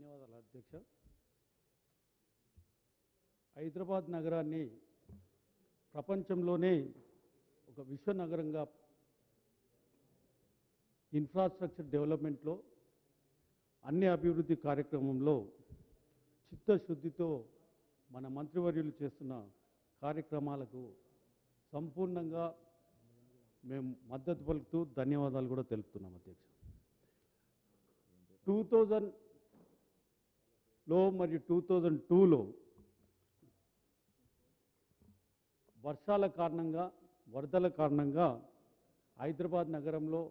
ధన్యవాదాలు అధ్యక్ష. హైదరాబాద్ నగరాన్ని ప్రపంచంలోనే ఒక విశ్వ నగరంగా ఇన్ఫ్రాస్ట్రక్చర్ డెవలప్మెంట్లో అన్ని అభివృద్ధి కార్యక్రమంలో చిత్తశుద్ధితో మన మంత్రివర్యులు చేస్తున్న కార్యక్రమాలకు సంపూర్ణంగా మేము మద్దతు పలుకుతూ ధన్యవాదాలు కూడా తెలుపుతున్నాం అధ్యక్ష. 2000లో మరియు 2002లో వర్షాల కారణంగా వరదల కారణంగా హైదరాబాద్ నగరంలో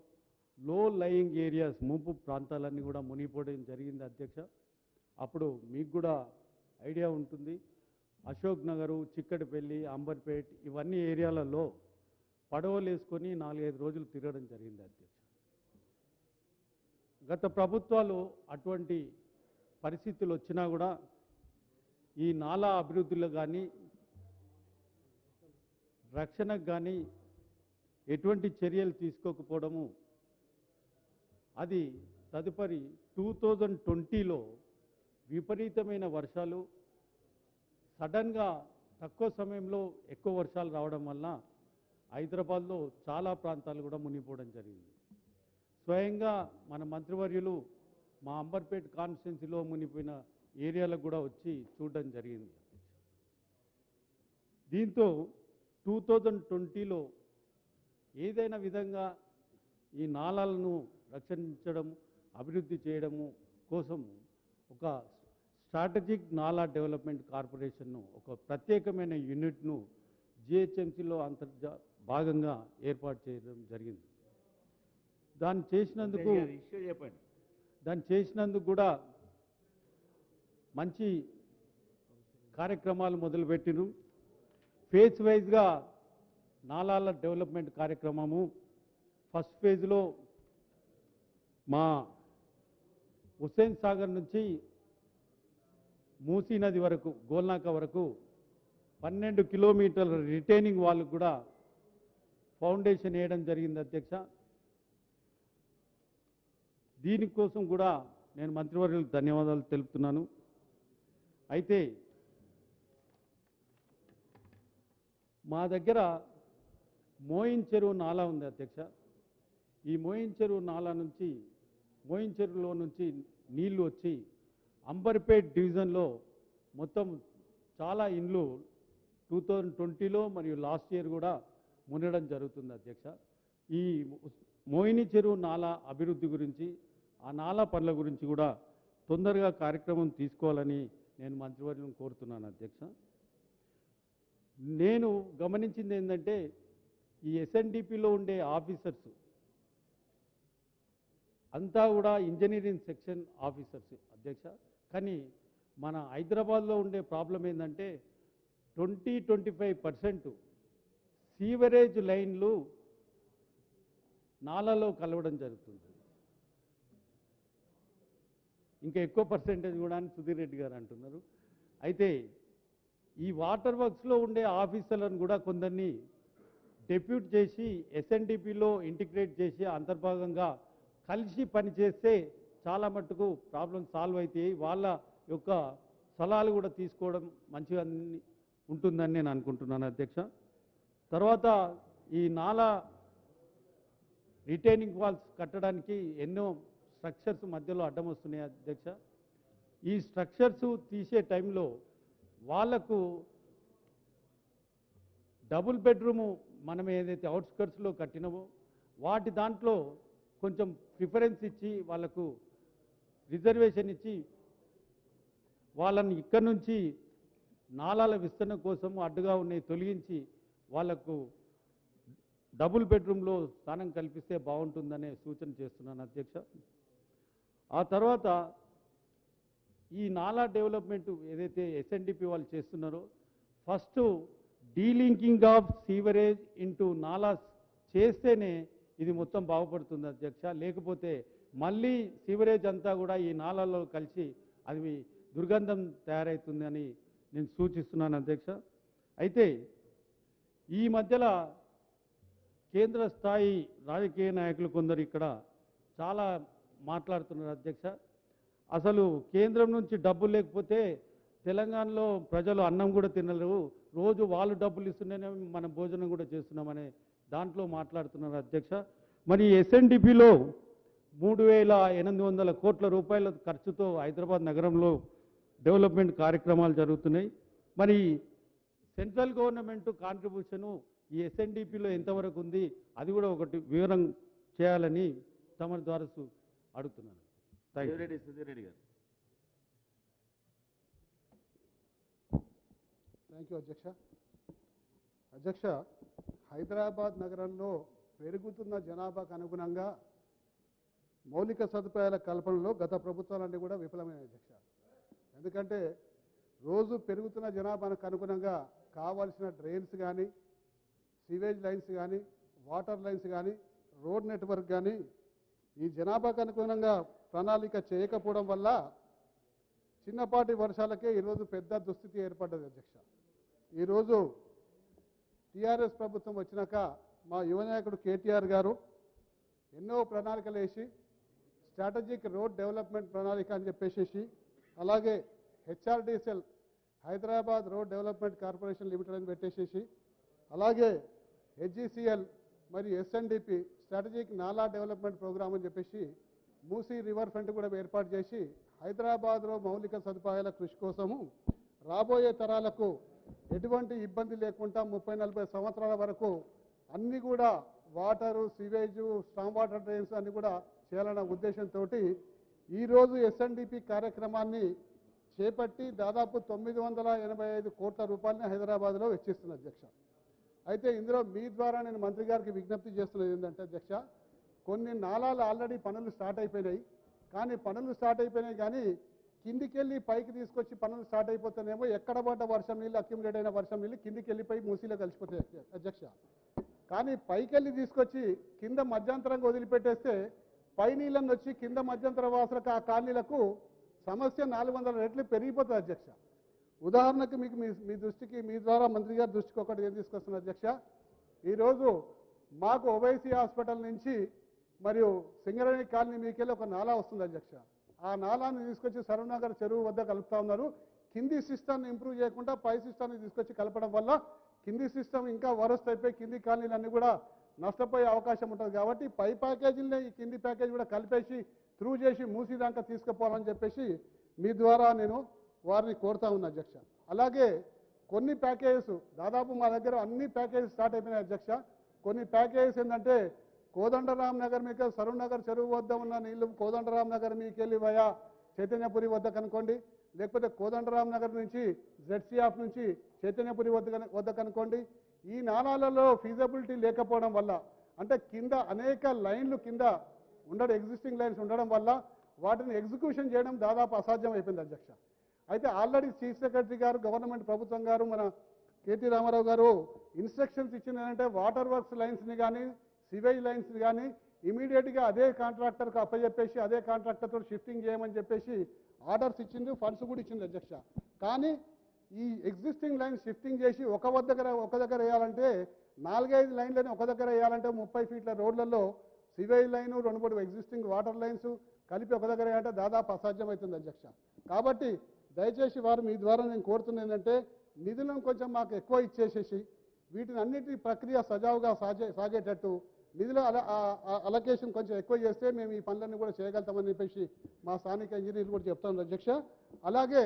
లో లయింగ్ ఏరియాస్ ముంపు ప్రాంతాలన్నీ కూడా మునిగిపోవడం జరిగింది అధ్యక్ష. అప్పుడు మీకు కూడా ఐడియా ఉంటుంది, అశోక్ నగరు, చిక్కడపల్లి, అంబర్పేట్ ఇవన్నీ ఏరియాలలో పడవలు వేసుకొని 4-5 రోజులు తిరగడం జరిగింది అధ్యక్ష. గత ప్రభుత్వాలు అటువంటి పరిస్థితులు వచ్చినా కూడా ఈ నాలా అభివృద్ధిలో కానీ రక్షణకు కానీ ఎటువంటి చర్యలు తీసుకోకపోవడము, అది తదుపరి 2020లో విపరీతమైన వర్షాలు, సడన్గా తక్కువ సమయంలో ఎక్కువ వర్షాలు రావడం వల్ల హైదరాబాద్లో చాలా ప్రాంతాలు కూడా మునిగిపోవడం జరిగింది. స్వయంగా మన మంత్రివర్యులు మా అంబర్పేట్ కాన్స్టిట్యున్సీలో మునిగిపోయిన ఏరియాలకు కూడా వచ్చి చూడడం జరిగింది. దీంతో 2020లో ఏదైనా విధంగా ఈ నాలాలను రక్షించడం, అభివృద్ధి చేయడము కోసం ఒక స్ట్రాటజిక్ నాలా డెవలప్మెంట్ కార్పొరేషన్ను, ఒక ప్రత్యేకమైన యూనిట్ను జిహెచ్ఎంసీలో భాగంగా ఏర్పాటు చేయడం జరిగింది. దాన్ని చేసినందుకు కూడా మంచి కార్యక్రమాలు మొదలుపెట్టిను. ఫేజ్ వైజ్గా నాలాల డెవలప్మెంట్ కార్యక్రమము ఫస్ట్ ఫేజ్లో మా హుస్సేన్ సాగర్ నుంచి మూసీ నది వరకు, గోల్నాక వరకు 12 కిలోమీటర్ల రిటైనింగ్ వాళ్ళకు కూడా ఫౌండేషన్ వేయడం జరిగింది అధ్యక్ష. దీనికోసం కూడా నేను మంత్రివర్యులకు ధన్యవాదాలు తెలుపుతున్నాను. అయితే మా దగ్గర మోయిన్ చెరువు నాలా ఉంది అధ్యక్ష. ఈ మోయిన్ చెరువు నాలా నుంచి, మోయిన్ చెరువులో నుంచి నీళ్లు వచ్చి అంబర్పేట్ డివిజన్లో మొత్తం చాలా ఇండ్లు 2020లో మరియు లాస్ట్ ఇయర్ కూడా మునగడం జరుగుతుంది అధ్యక్ష. ఈ మోయిని చెరువు నాలా అభివృద్ధి గురించి, ఆ నాలా పనుల గురించి కూడా తొందరగా కార్యక్రమం తీసుకోవాలని నేను మంత్రివర్యులను కోరుతున్నాను అధ్యక్ష. నేను గమనించింది ఏంటంటే, ఈ ఎస్ఎన్డిపిలో ఉండే ఆఫీసర్స్ అంతా కూడా ఇంజనీరింగ్ సెక్షన్ ఆఫీసర్స్ అధ్యక్ష. కానీ మన హైదరాబాద్లో ఉండే ప్రాబ్లం ఏంటంటే 20-25% సీవరేజ్ లైన్లు నాలలో కలవడం జరుగుతుంది. ఇంకా ఎక్కువ పర్సెంటేజ్ కూడా అని సుధీర్ రెడ్డి గారు అంటున్నారు. అయితే ఈ వాటర్ వర్క్స్లో ఉండే ఆఫీసర్లను కూడా కొందరిని డెప్యూట్ చేసి ఎస్ఎన్డిపిలో ఇంటిగ్రేట్ చేసి అంతర్భాగంగా కలిసి పనిచేస్తే చాలా మట్టుకు ప్రాబ్లం సాల్వ్ అవుతాయి. వాళ్ళ యొక్క సలహాలు కూడా తీసుకోవడం మంచిగా ఉంటుందని నేను అనుకుంటున్నాను అధ్యక్ష. తర్వాత ఈ నాలా రిటైనింగ్ వాల్స్ కట్టడానికి ఎన్నో స్ట్రక్చర్స్ మధ్యలో అడ్డం వస్తున్నాయి అధ్యక్ష. ఈ స్ట్రక్చర్స్ తీసే టైంలో వాళ్లకు డబుల్ బెడ్రూము మనం ఏదైతే అవుట్స్కర్ట్స్లో కట్టినామో వాటి దాంట్లో కొంచెం ప్రిఫరెన్స్ ఇచ్చి, వాళ్లకు రిజర్వేషన్ ఇచ్చి, వాళ్ళని ఇక్కడి నుంచి నాలాల విస్తరణ కోసం అడ్డుగా ఉన్నాయి తొలగించి వాళ్లకు డబుల్ బెడ్రూమ్లో స్థానం కల్పిస్తే బాగుంటుందనే సూచన చేస్తున్నాను అధ్యక్ష. ఆ తర్వాత ఈ నాలా డెవలప్మెంట్ ఏదైతే ఎస్ఎన్డిపి వాళ్ళు చేస్తున్నారో, first delinking of sewerage into nallahs చేస్తేనే ఇది మొత్తం బాగుపడుతుంది అధ్యక్ష. లేకపోతే మళ్ళీ సీవరేజ్ అంతా కూడా ఈ నాలాలో కలిసి అది దుర్గంధం తయారవుతుందని నేను సూచిస్తున్నాను అధ్యక్ష. అయితే ఈ మధ్యలో కేంద్ర స్థాయి రాజకీయ నాయకులు కొందరు ఇక్కడ చాలా మాట్లాడుతున్నారు అధ్యక్ష. అసలు కేంద్రం నుంచి డబ్బులు లేకపోతే తెలంగాణలో ప్రజలు అన్నం కూడా తినలేరు, రోజు వాళ్ళు డబ్బులు ఇస్తూనే మనం భోజనం కూడా చేస్తున్నామనే దాంట్లో మాట్లాడుతున్నారు అధ్యక్ష. మరి ఎస్ఎన్డిపిలో 3,800 కోట్ల రూపాయల ఖర్చుతో హైదరాబాద్ నగరంలో డెవలప్మెంట్ కార్యక్రమాలు జరుగుతున్నాయి. మరి సెంట్రల్ గవర్నమెంట్ కాంట్రిబ్యూషను ఈ ఎస్ఎన్డిపిలో ఎంతవరకు ఉంది, అది కూడా ఒకటి వివరం చేయాలని తమ ద్వారా అడుగుతున్నాను. సుధీరెడ్డి గారు. థ్యాంక్ యూ అధ్యక్ష. అధ్యక్ష, హైదరాబాద్ నగరంలో పెరుగుతున్న జనాభాకు అనుగుణంగా మౌలిక సదుపాయాల కల్పనలో గత ప్రభుత్వాలన్నీ కూడా విఫలమైనవి అధ్యక్ష. ఎందుకంటే రోజు పెరుగుతున్న జనాభాకు అనుగుణంగా కావాల్సిన డ్రైన్స్ కానీ, సివేజ్ లైన్స్ కానీ, వాటర్ లైన్స్ కానీ, రోడ్ నెట్వర్క్ కానీ ఈ జనాభాకు అనుగుణంగా ప్రణాళిక చేయకపోవడం వల్ల చిన్నపాటి వర్షాలకే ఈరోజు పెద్ద దుస్థితి ఏర్పడ్డది అధ్యక్ష. ఈరోజు టీఆర్ఎస్ ప్రభుత్వం వచ్చినాక మా యువ నాయకుడు కేటీఆర్ గారు ఎన్నో ప్రణాళికలు వేసి స్ట్రాటజిక్ రోడ్ డెవలప్మెంట్ ప్రణాళిక అని చెప్పేసి, అలాగే HRDCL Hyderabad road development corporation limited అని పెట్టేసేసి, అలాగే హెచ్జిసిఎల్ మరియు SNDP strategic Nala development programme అని చెప్పేసి మూసీ రివర్ ఫ్రంట్ కూడా ఏర్పాటు చేసి హైదరాబాద్లో మౌలిక సదుపాయాల కృషి కోసము రాబోయే తరాలకు ఎటువంటి ఇబ్బంది లేకుండా 30-40 సంవత్సరాల వరకు అన్నీ కూడా వాటరు, సివేజు, స్టామ్ వాటర్ డ్రైన్స్ అన్నీ కూడా చేయాలన్న ఉద్దేశంతో ఈరోజు ఎస్ఎన్డిపి కార్యక్రమాన్ని చేపట్టి దాదాపు 985 కోట్ల రూపాయలని హైదరాబాద్లో వెచ్చిస్తుంది అధ్యక్ష. అయితే ఇందులో మీ ద్వారా నేను మంత్రి గారికి విజ్ఞప్తి చేస్తున్నది ఏంటంటే అధ్యక్ష, కొన్ని నాలాలు ఆల్రెడీ పనులు స్టార్ట్ అయిపోయినాయి, కానీ కిందికెళ్ళి పైకి తీసుకొచ్చి పనులు స్టార్ట్ అయిపోతేనేమో ఎక్కడ పడ్డ వర్షం నీళ్ళు, అక్యుమిలేట్ అయిన వర్షం నీళ్ళు కిందికి వెళ్ళిపోయి మూసీలో కలిసిపోతాయి అధ్యక్ష. కానీ పైకెళ్ళి తీసుకొచ్చి కింద మధ్యంతరంగా వదిలిపెట్టేస్తే పై నీళ్ళని వచ్చి కింద మధ్యంతర వాసులకు ఆ కాలనీలకు సమస్య 400 రెట్లు పెరిగిపోతుంది అధ్యక్ష. ఉదాహరణకు మీకు మీ దృష్టికి, మీ ద్వారా మంత్రి గారి దృష్టికి ఒకటి ఏం తీసుకొస్తున్నా అధ్యక్ష, ఈరోజు మాకు ఓవైసీ హాస్పిటల్ నుంచి మరియు సింగరేణి కాలనీ మీకెళ్ళి ఒక నాలా వస్తుంది అధ్యక్ష. ఆ నాలాన్ని తీసుకొచ్చి సరూనగర్ చెరువు వద్ద కలుపుతా ఉన్నారు. కింది సిస్టమ్ని ఇంప్రూవ్ చేయకుండా పై సిస్టమ్ని తీసుకొచ్చి కలపడం వల్ల కింది సిస్టమ్ ఇంకా వరస్ట్ అయిపోయి కింది కాలనీలన్నీ కూడా నష్టపోయే అవకాశం ఉంటుంది. కాబట్టి పై ప్యాకేజీలనే ఈ కింది ప్యాకేజీ కూడా కలిపేసి త్రూ చేసి మూసి దాకా తీసుకుపోవాలని చెప్పేసి మీ ద్వారా నేను వారిని కోరుతా ఉన్నా అధ్యక్ష. అలాగే కొన్ని ప్యాకేజెస్ దాదాపు మా దగ్గర అన్ని ప్యాకేజెస్ స్టార్ట్ అయిపోయినాయి అధ్యక్ష. కొన్ని ప్యాకేజెస్ ఏంటంటే కోదండరామ్ నగర్ మీకు సరూనగర్ చెరువు వద్ద ఉన్న నీళ్లు కోదండరామ్ నగర్ మీకు వెళ్ళి వయా చైతన్యపురి వద్ద కనుకోండి, లేకపోతే కోదండరామ్ నగర్ నుంచి జెడ్సీఆఫ్ నుంచి చైతన్యపురి వద్ద కనుకోండి. ఈ నాలాలలో ఫీజబిలిటీ లేకపోవడం వల్ల, అంటే కింద అనేక లైన్లు కింద ఎగ్జిస్టింగ్ లైన్స్ ఉండడం వల్ల వాటిని ఎగ్జిక్యూషన్ చేయడం దాదాపు అసాధ్యం అయిపోయింది అధ్యక్ష. అయితే ఆల్రెడీ చీఫ్ సెక్రటరీ గారు, గవర్నమెంట్ ప్రభుత్వం గారు, మన కేటీ రామారావు గారు ఇన్స్ట్రక్షన్స్ ఇచ్చింది ఏంటంటే వాటర్ వర్క్స్ లైన్స్ని కానీ, సివేజ్ లైన్స్ని కానీ ఇమీడియట్గా అదే కాంట్రాక్టర్కి అప్పచెప్పేసి అదే కాంట్రాక్టర్తో షిఫ్టింగ్ చేయమని చెప్పేసి ఆర్డర్స్ ఇచ్చింది, ఫండ్స్ కూడా ఇచ్చింది అధ్యక్ష. కానీ ఈ ఎగ్జిస్టింగ్ లైన్ షిఫ్టింగ్ చేసి ఒక దగ్గర వేయాలంటే 4-5 లైన్లని ఒక దగ్గర వేయాలంటే 30 ఫీట్ల రోడ్లలో sewage line, 2-3 existing water lines కలిపి ఒక దగ్గర వేయాలంటే దాదాపు అసాధ్యం అవుతుంది అధ్యక్ష. కాబట్టి దయచేసి వారు మీ ద్వారా నేను కోరుతున్నది ఏంటంటే నిధులను కొంచెం మాకు ఎక్కువ ఇచ్చేసేసి వీటిని అన్నిటి ప్రక్రియ సజావుగా సాగేటట్టు నిధుల అలొకేషన్ కొంచెం ఎక్కువ చేస్తే మేము ఈ పనులన్నీ కూడా చేయగలుగుతామని చెప్పేసి మా స్థానిక ఇంజనీర్లు కూడా చెప్తాను అధ్యక్ష. అలాగే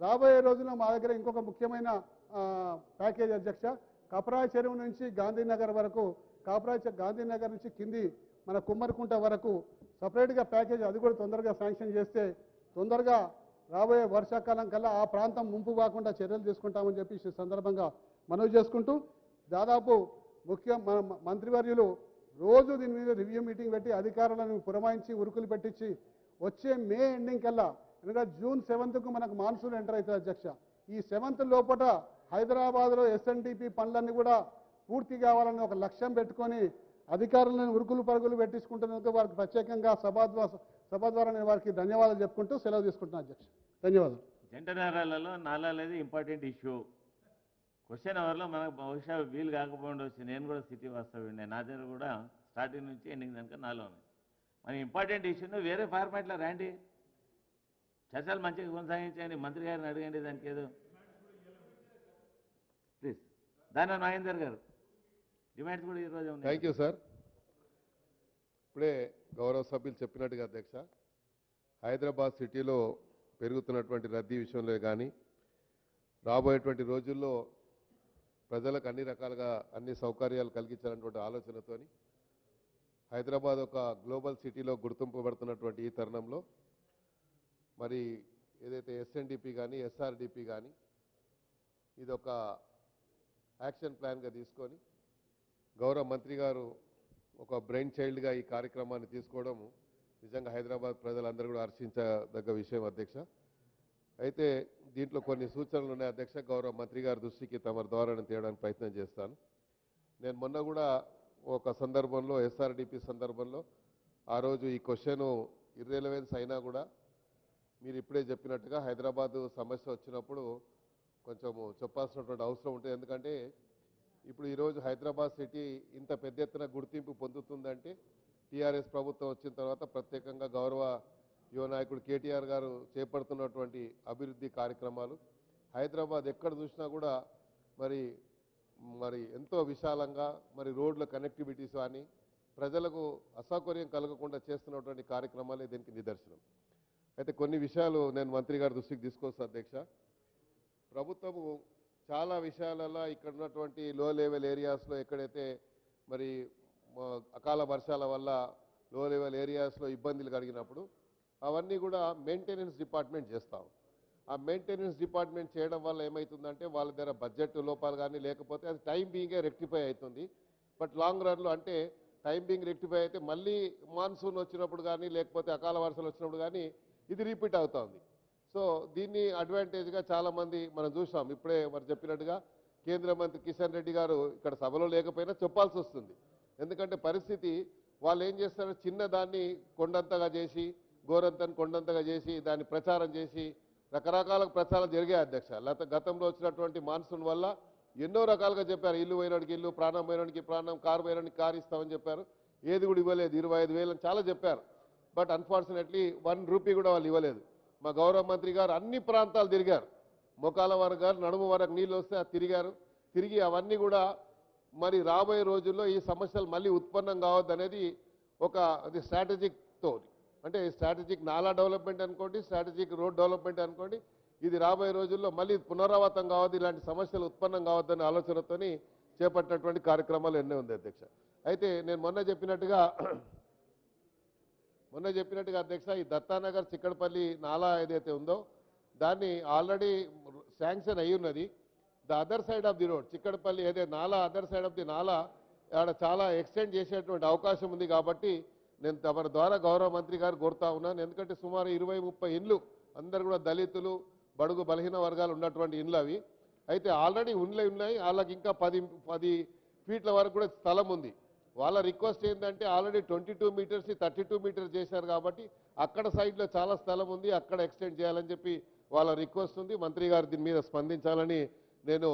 రాబోయే రోజుల్లో మా దగ్గర ఇంకొక ముఖ్యమైన ప్యాకేజ్ అధ్యక్ష, కపరాయ చెరువు నుంచి గాంధీనగర్ వరకు, గాంధీనగర్ నుంచి కింది మన కుమ్మరికుంట వరకు సపరేట్గా ప్యాకేజ్, అది కూడా తొందరగా శాంక్షన్ చేస్తే తొందరగా రాబోయే వర్షాకాలం కల్లా ఆ ప్రాంతం ముంపు కాకుండా చర్యలు తీసుకుంటామని చెప్పి సందర్భంగా మనవి చేసుకుంటూ, దాదాపు మన మంత్రివర్యులు రోజు దీని మీద రివ్యూ మీటింగ్ పెట్టి అధికారులను పురమాయించి ఉరుకులు పెట్టించి వచ్చే మే ఎండింగ్ కల్లా, ఎందుకంటే June 7కు మనకు మాన్సూన్ ఎంటర్ అవుతుంది అధ్యక్ష. ఈ 7th లోపల హైదరాబాద్లో ఎస్ఎన్డిపి పనులన్నీ కూడా పూర్తి కావాలని ఒక లక్ష్యం పెట్టుకొని అధికారులను ఉరుకులు పరుగులు పెట్టించుకుంటున్నందుకు వారికి ప్రత్యేకంగా సభ ద్వారా నేను వారికి ధన్యవాదాలు చెప్పుకుంటూ సెలవు తీసుకుంటున్నాను అధ్యక్ష. ధన్యవాదాలు. జంట నగరాలలో నాలాలనేది ఇంపార్టెంట్ ఇష్యూ. క్వశ్చన్ అవర్లో మనకు బహుశా వీలు కాకపోవచ్చు. నేను కూడా సిటీ వాస్తవ్యండి, నా దగ్గర కూడా స్టార్టింగ్ నుంచి ఎండింగ్ దాకా నాలో ఉన్నాయి. మన ఇంపార్టెంట్ ఇష్యూను వేరే ఫార్మాట్లో రండి. చర్చలు మంచిగా కొనసాగించండి, మంత్రి గారిని అడగండి దానికి ఏదో ప్లీజ్. దాని మహేందర్ గారు డిమాండ్స్ కూడా ఈరోజు ఉన్నాయి. Thank you sir. ఇప్పుడే గౌరవ సభ్యులు చెప్పినట్టుగా అధ్యక్ష, హైదరాబాద్ సిటీలో పెరుగుతున్నటువంటి రద్దీ విషయంలో కానీ రాబోయేటువంటి రోజుల్లో ప్రజలకు అన్ని రకాలుగా అన్ని సౌకర్యాలు కలిగించాలన్నటువంటి ఆలోచనతోని హైదరాబాద్ ఒక గ్లోబల్ సిటీలో గుర్తింపబడుతున్నటువంటి ఈ తరుణంలో మరి ఏదైతే ఎస్ఎన్డిపి కానీ ఎస్ఆర్డిపి కానీ ఇదొక యాక్షన్ ప్లాన్గా తీసుకొని గౌరవ మంత్రి గారు ఒక బ్రెయిన్ చైల్డ్గా ఈ కార్యక్రమాన్ని తీసుకోవడం నిజంగా హైదరాబాద్ ప్రజలందరూ కూడా హర్షించదగ్గ విషయం అధ్యక్ష. అయితే దీంట్లో కొన్ని సూచనలు ఉన్నాయి అధ్యక్ష, గౌరవ మంత్రి గారి దృష్టికి తమ ద్వారా నేను తేయడానికి ప్రయత్నం చేస్తాను. నేను మొన్న కూడా ఒక సందర్భంలో ఎస్ఆర్డిపి సందర్భంలో ఆ రోజు ఈ క్వశ్చన్ ఇర్రెలవెన్స్ అయినా కూడా మీరు ఇప్పుడే చెప్పినట్టుగా హైదరాబాద్ సమస్య వచ్చినప్పుడు కొంచెం చెప్పాల్సినటువంటి అవసరం ఉంటుంది. ఎందుకంటే ఇప్పుడు ఈరోజు హైదరాబాద్ సిటీ ఇంత పెద్ద ఎత్తున గుర్తింపు పొందుతుందంటే టీఆర్ఎస్ ప్రభుత్వం వచ్చిన తర్వాత ప్రత్యేకంగా గౌరవ యువ నాయకుడు కేటీఆర్ గారు చేపడుతున్నటువంటి అభివృద్ధి కార్యక్రమాలు హైదరాబాద్ ఎక్కడ చూసినా కూడా మరి ఎంతో విశాలంగా మరి రోడ్ల కనెక్టివిటీస్ కానీ ప్రజలకు అసౌకర్యం కలగకుండా చేస్తున్నటువంటి కార్యక్రమాలే దీనికి నిదర్శనం. అయితే కొన్ని విషయాలు నేను మంత్రి గారి దృష్టికి తీసుకొస్తాను అధ్యక్ష. ప్రభుత్వము చాలా విషయాలలో ఇక్కడ ఉన్నటువంటి లో లెవెల్ ఏరియాస్లో ఎక్కడైతే మరి అకాల వర్షాల వల్ల లో లెవెల్ ఏరియాస్లో ఇబ్బందులు కలిగినప్పుడు అవన్నీ కూడా మెయింటెనెన్స్ డిపార్ట్మెంట్ చేస్తాం. ఆ మెయింటెనెన్స్ డిపార్ట్మెంట్ చేయడం వల్ల ఏమవుతుందంటే వాళ్ళ దగ్గర బడ్జెట్ లోపాలు కానీ లేకపోతే అది టైం బీయింగే రెక్టిఫై అవుతుంది. బట్ లాంగ్ రన్లో అంటే టైం బీయింగ్ రెక్టిఫై అయితే మళ్ళీ మాన్సూన్ వచ్చినప్పుడు కానీ లేకపోతే అకాల వర్షాలు వచ్చినప్పుడు కానీ ఇది రిపీట్ అవుతుంది. సో దీన్ని అడ్వాంటేజ్గా చాలామంది మనం చూసాం. ఇప్పుడే మరి చెప్పినట్టుగా కేంద్ర మంత్రి కిషన్ రెడ్డి గారు ఇక్కడ సభలో లేకపోయినా చెప్పాల్సి వస్తుంది. ఎందుకంటే పరిస్థితి వాళ్ళు ఏం చేస్తారు, చిన్నదాన్ని కొండంతగా చేసి గోరంతని కొండంతగా చేసి దాన్ని ప్రచారం చేసి రకరకాల ప్రచారం జరిగాయి అధ్యక్ష. గతంలో వచ్చినటువంటి మాన్సూన్ వల్ల ఎన్నో రకాలుగా చెప్పారు, ఇల్లు పోయినోడికి ఇల్లు, ప్రాణం పోయినోడికి ప్రాణం, కారు పోయినోడికి కారు ఇస్తామని చెప్పారు. ఏది కూడా ఇవ్వలేదు, 25,000 అని చాలా చెప్పారు. బట్ అన్ఫార్చునేట్లీ 1 రూపీ కూడా వాళ్ళు ఇవ్వలేదు. మా గౌరవ మంత్రి గారు అన్ని ప్రాంతాలు తిరిగారు, మోకాల వరకు గారు నడుము వరకు నీళ్ళు వస్తే తిరిగారు. తిరిగి అవన్నీ కూడా మరి రాబోయే రోజుల్లో ఈ సమస్యలు మళ్ళీ ఉత్పన్నం కావద్దు అనేది ఒక అది స్ట్రాటజిక్ తోటి, అంటే స్ట్రాటజిక్ నాలా డెవలప్మెంట్ అనుకోండి, స్ట్రాటజిక్ రోడ్ డెవలప్మెంట్ అనుకోండి, ఇది రాబోయే రోజుల్లో మళ్ళీ పునరావృతం కావద్దు, ఇలాంటి సమస్యలు ఉత్పన్నం కావద్దనే ఆలోచనతోని చేపట్టినటువంటి కార్యక్రమాలు ఎన్నో ఉంది అధ్యక్ష. అయితే నేను మొన్న చెప్పినట్టుగా అధ్యక్ష, ఈ దత్తానగర్ చిక్కడపల్లి నాలా ఏదైతే ఉందో దాన్ని ఆల్రెడీ శాంక్షన్ అయ్యి ఉన్నది. The other side of the road Chikkadpally ఏదైతే నాలా అదర్ సైడ్ ఆఫ్ ది నాలా ఆడ చాలా ఎక్స్టెండ్ చేసేటువంటి అవకాశం ఉంది. కాబట్టి నేను తమ ద్వారా గౌరవ మంత్రి గారు కోరుతా ఉన్నాను. ఎందుకంటే సుమారు 20-30 ఇండ్లు అందరు కూడా దళితులు బడుగు బలహీన వర్గాలు ఉన్నటువంటి ఇండ్లు అవి. అయితే ఆల్రెడీ ఉన్నాయి, వాళ్ళకి ఇంకా 10 ఫీట్ల వరకు కూడా స్థలం ఉంది. వాళ్ళ రిక్వెస్ట్ ఏంటంటే ఆల్రెడీ 22 మీటర్స్ 32 మీటర్స్ చేశారు కాబట్టి అక్కడ సైడ్లో చాలా స్థలం ఉంది, అక్కడ ఎక్స్టెండ్ చేయాలని చెప్పి వాళ్ళ రిక్వెస్ట్ ఉంది. మంత్రి గారు దీని మీద స్పందించాలని నేను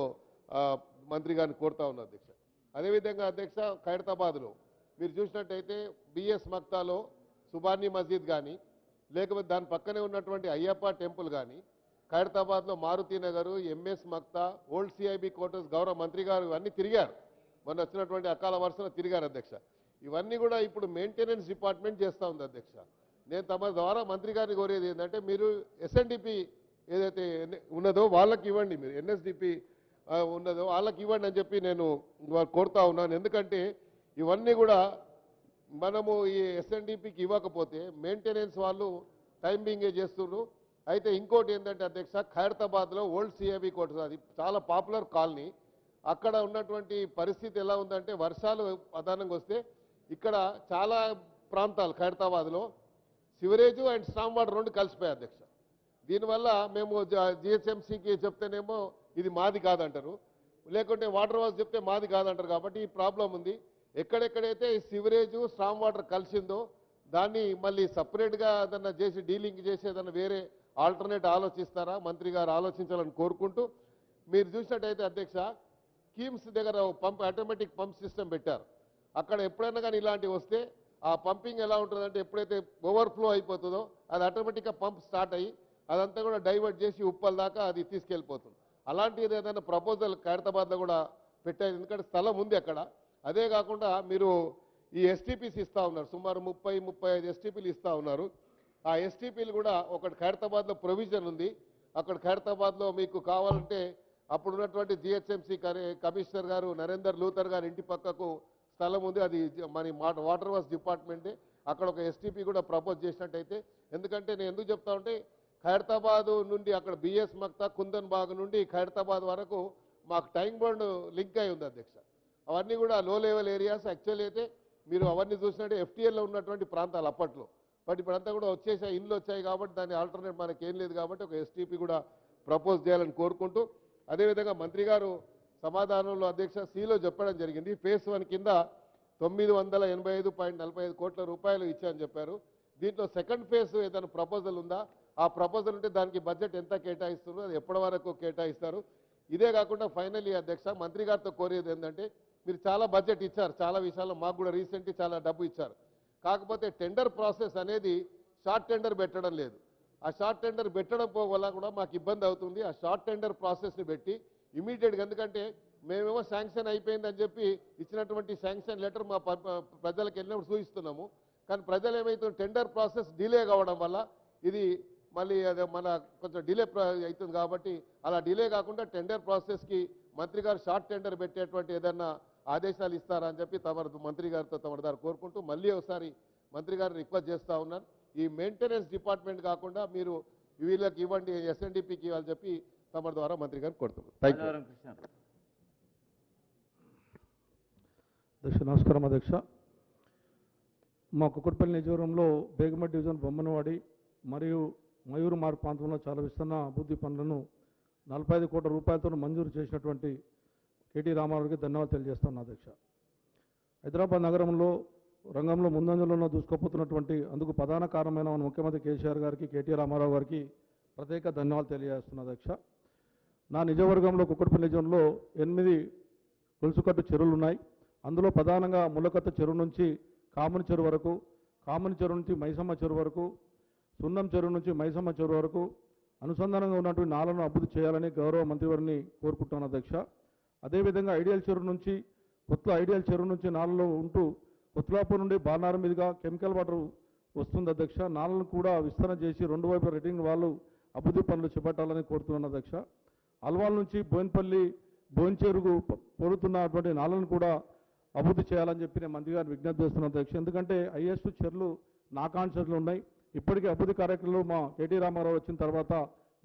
మంత్రి గారిని కోరుతా ఉన్నా అధ్యక్ష. అదేవిధంగా అధ్యక్ష, ఖైరతాబాద్లో మీరు చూసినట్టయితే బిఎస్ మక్తాలో సుబానీ మస్జిద్ కానీ లేకపోతే దాని పక్కనే ఉన్నటువంటి అయ్యప్ప టెంపుల్ కానీ, ఖైరతాబాద్లో Maruti Nagar, MS Makta, old CIB quarters గౌరవ మంత్రి గారు ఇవన్నీ తిరిగారు. మొన్న వచ్చినటువంటి అకాల వర్షాలు తిరిగారు అధ్యక్ష. ఇవన్నీ కూడా ఇప్పుడు మెయింటెనెన్స్ డిపార్ట్మెంట్ చేస్తూ ఉంది అధ్యక్ష. నేను తమ ద్వారా మంత్రి గారిని కోరేది ఏంటంటే మీరు ఎస్ఎన్డిపి ఏదైతే ఉన్నదో వాళ్ళకి ఇవ్వండి, మీరు ఎన్ఎస్డిపి ఉన్నదో వాళ్ళకి ఇవ్వండి అని చెప్పి నేను కోరుతా ఉన్నాను. ఎందుకంటే ఇవన్నీ కూడా మనము ఈ ఎస్ఎన్డిపికి ఇవ్వకపోతే మెయింటెనెన్స్ వాళ్ళు టైం బింగే చేస్తున్నారు. అయితే ఇంకోటి ఏంటంటే అధ్యక్ష, ఖైరతాబాద్లో ఓల్డ్ సిఐబి క్వార్టర్స్ అది చాలా పాపులర్ కాలనీ. అక్కడ ఉన్నటువంటి పరిస్థితి ఎలా ఉందంటే వర్షాలు ప్రధానంగా వస్తే ఇక్కడ చాలా ప్రాంతాలు ఖైరతాబాద్లో సివరేజ్ అండ్ స్టామ్ వాటర్ 2 కలిసిపోయాయి అధ్యక్ష. దీనివల్ల మేము జిహెచ్ఎంసీకి చెప్తేనేమో ఇది మాది కాదంటారు, లేకుంటే వాటర్ వాష్ చెప్తే మాది కాదంటారు. కాబట్టి ఈ ప్రాబ్లం ఉంది. ఎక్కడెక్కడైతే ఈ సివరేజ్ స్టామ్ వాటర్ కలిసిందో దాన్ని మళ్ళీ సపరేట్గా ఏదన్నా చేసి డీలింక్ చేసి ఏదన్నా వేరే ఆల్టర్నేట్ ఆలోచిస్తారా మంత్రి గారు ఆలోచించాలని కోరుకుంటూ, మీరు చూసినట్టయితే అధ్యక్ష కీమ్స్ దగ్గర పంప్ ఆటోమేటిక్ పంప్ సిస్టమ్ పెట్టారు. అక్కడ ఎప్పుడైనా కానీ ఇలాంటివి వస్తే ఆ పంపింగ్ ఎలా ఉంటుందంటే ఎప్పుడైతే ఓవర్ఫ్లో అయిపోతుందో అది ఆటోమేటిక్గా పంప్ స్టార్ట్ అయ్యి అదంతా కూడా డైవర్ట్ చేసి ఉప్పల్ దాకా అది తీసుకెళ్ళిపోతుంది. అలాంటిది ఏదైనా ప్రపోజల్ ఖైరతాబాద్లో కూడా పెట్టారు, ఎందుకంటే స్థలం ఉంది అక్కడ. అదే కాకుండా మీరు ఈ ఎస్టీపీస్ ఇస్తూ ఉన్నారు, సుమారు 30-35 ఎస్టీపీలు ఇస్తూ ఉన్నారు. ఆ ఎస్టీపీలు కూడా ఒకటి ఖైరతాబాద్లో ప్రొవిజన్ ఉంది. అక్కడ ఖైరతాబాద్లో మీకు కావాలంటే అప్పుడు ఉన్నటువంటి జిహెచ్ఎంసీ కమిషనర్ గారు నరేందర్ లూథర్ గారి ఇంటి పక్కకు స్థలం ఉంది, అది మన వాటర్ వర్క్స్ డిపార్ట్మెంటే. అక్కడ ఒక ఎస్టీపీ కూడా ప్రపోజ్ చేసినట్టయితే, ఎందుకంటే నేను ఎందుకు చెప్తా ఉంటే ఖైరతాబాద్ నుండి అక్కడ బిఎస్ మక్తా కుందన్ బాగ్ నుండి ఖైరతాబాద్ వరకు మాకు టైం బౌండ్ లింక్ అయి ఉంది అధ్యక్ష. అవన్నీ కూడా లో లెవెల్ ఏరియాస్. యాక్చువల్లీ అయితే మీరు అవన్నీ చూసినట్టే ఎఫ్టీఎల్లో ఉన్నటువంటి ప్రాంతాలు అప్పట్లో, బట్ ఇప్పుడంతా కూడా వచ్చేసాయి, ఇండ్లు వచ్చాయి కాబట్టి దాని ఆల్టర్నేట్ మనకి ఏం లేదు కాబట్టి ఒక ఎస్టీపీ కూడా ప్రపోజ్ చేయాలని కోరుకుంటూ, అదేవిధంగా మంత్రి గారు సమాధానంలో అధ్యక్ష సిలో చెప్పడం జరిగింది, ఫేజ్ 1 కింద 985.45 కోట్ల రూపాయలు ఇచ్చారని చెప్పారు. దీంట్లో సెకండ్ ఫేజ్ ఏదైనా ప్రపోజల్ ఉందా? ఆ ప్రపోజల్ ఉంటే దానికి బడ్జెట్ ఎంత కేటాయిస్తున్నారు, అది ఎప్పటి వరకు కేటాయిస్తారు? ఇదే కాకుండా ఫైనల్లీ అధ్యక్ష మంత్రి గారితో కోరేది ఏంటంటే, మీరు చాలా బడ్జెట్ ఇచ్చారు, చాలా విషయాల్లో మాకు కూడా రీసెంట్లీ చాలా డబ్బు ఇచ్చారు. కాకపోతే టెండర్ ప్రాసెస్ అనేది షార్ట్ టెండర్ పెట్టడం లేదు. ఆ షార్ట్ టెండర్ పెట్టడం వల్ల కూడా మాకు ఇబ్బంది అవుతుంది. ఆ షార్ట్ టెండర్ ప్రాసెస్ని పెట్టి ఇమీడియట్గా, ఎందుకంటే మేమేమో శాంక్షన్ అయిపోయిందని చెప్పి ఇచ్చినటువంటి శాంక్షన్ లెటర్ మా ప్రజలకు వెళ్ళినప్పుడు చూపిస్తున్నాము. కానీ ప్రజలు ఏమైతుంది, టెండర్ ప్రాసెస్ డిలే కావడం వల్ల ఇది మళ్ళీ అదే మన కొంచెం డిలే అవుతుంది. కాబట్టి అలా డిలే కాకుండా టెండర్ ప్రాసెస్కి మంత్రి గారు షార్ట్ టెండర్ పెట్టేటువంటి ఏదన్నా ఆదేశాలు ఇస్తారా అని చెప్పి మంత్రి గారితో తమ ద్వారా కోరుకుంటూ మళ్ళీ ఒకసారి మంత్రి గారిని రిక్వెస్ట్ చేస్తూ ఉన్నాను, ఈ మెయింటెనెన్స్ డిపార్ట్మెంట్ కాకుండా మీరు వీళ్ళకి ఇవ్వండి, ఎస్ఎన్డిపికి ఇవ్వాలని చెప్పి తమ ద్వారా మంత్రి గారిని కోరుతున్నాను. Thank you. అధ్యక్ష నమస్కారం. అధ్యక్ష, మా కుక్కట్పల్లి నియోజకవర్గంలో బేగమట్ డివిజన్ బొమ్మనవాడి మరియు మయూరు మార్గ్ ప్రాంతంలో చాలా విస్తరణ అభివృద్ధి పనులను 45 కోట్ల రూపాయలతో మంజూరు చేసినటువంటి కేటీ రామారావుకి ధన్యవాదాలు తెలియజేస్తాను. అధ్యక్ష, హైదరాబాద్ నగరంలో రంగంలో ముందంజలో దూసుకుపోతున్నటువంటి అందుకు ప్రధాన కారణమైన మన ముఖ్యమంత్రి కేసీఆర్ గారికి, కేటీ రామారావు గారికి ప్రత్యేక ధన్యవాదాలు తెలియజేస్తున్నా. అధ్యక్ష, నా నిజవర్గంలో కుక్కట్పల్లి నిజంలో 8 గొలుసుకట్టు చెరువులు ఉన్నాయి. అందులో ప్రధానంగా ముల్లకత్త చెరువు నుంచి కామన్ చెరువు వరకు, కామన్ చెరువు నుంచి మైసమ్మ చెరువు వరకు, సున్నం చెరువు నుంచి మైసమ్మ చెరువు వరకు అనుసంధానంగా ఉన్నటువంటి నాలను అభివృద్ధి చేయాలని గౌరవ మంత్రివారిని కోరుకుంటున్నాను. అధ్యక్ష, అదేవిధంగా ఐడియల్ చెరువు నుంచి ఐడియల్ చెరువు నుంచి నాలలో ఉంటూ కొత్లాపూర్ నుండి బాలనారం మీదుగా కెమికల్ వాటర్ వస్తుంది. అధ్యక్ష, నాలను కూడా విస్తరణ చేసి 2 వైపుల రిటర్నింగ్ వాళ్ళు అభివృద్ధి పనులు చేపట్టాలని కోరుతున్నాను. అధ్యక్ష, అల్వాల్ నుంచి బోయిన్పల్లి బోయిన్చెరుకు పొడుతున్నటువంటి నాలను కూడా అభివృద్ధి చేయాలని చెప్పి నేను మంత్రి గారిని విజ్ఞప్తి చేస్తున్నాను. అధ్యక్ష, ఎందుకంటే హైయెస్ట్ చెరువులు నా కాన్షియస్లో ఉన్నాయి. ఇప్పటికీ అభివృద్ధి కార్యక్రమాలు మా కేటీ రామారావు వచ్చిన తర్వాత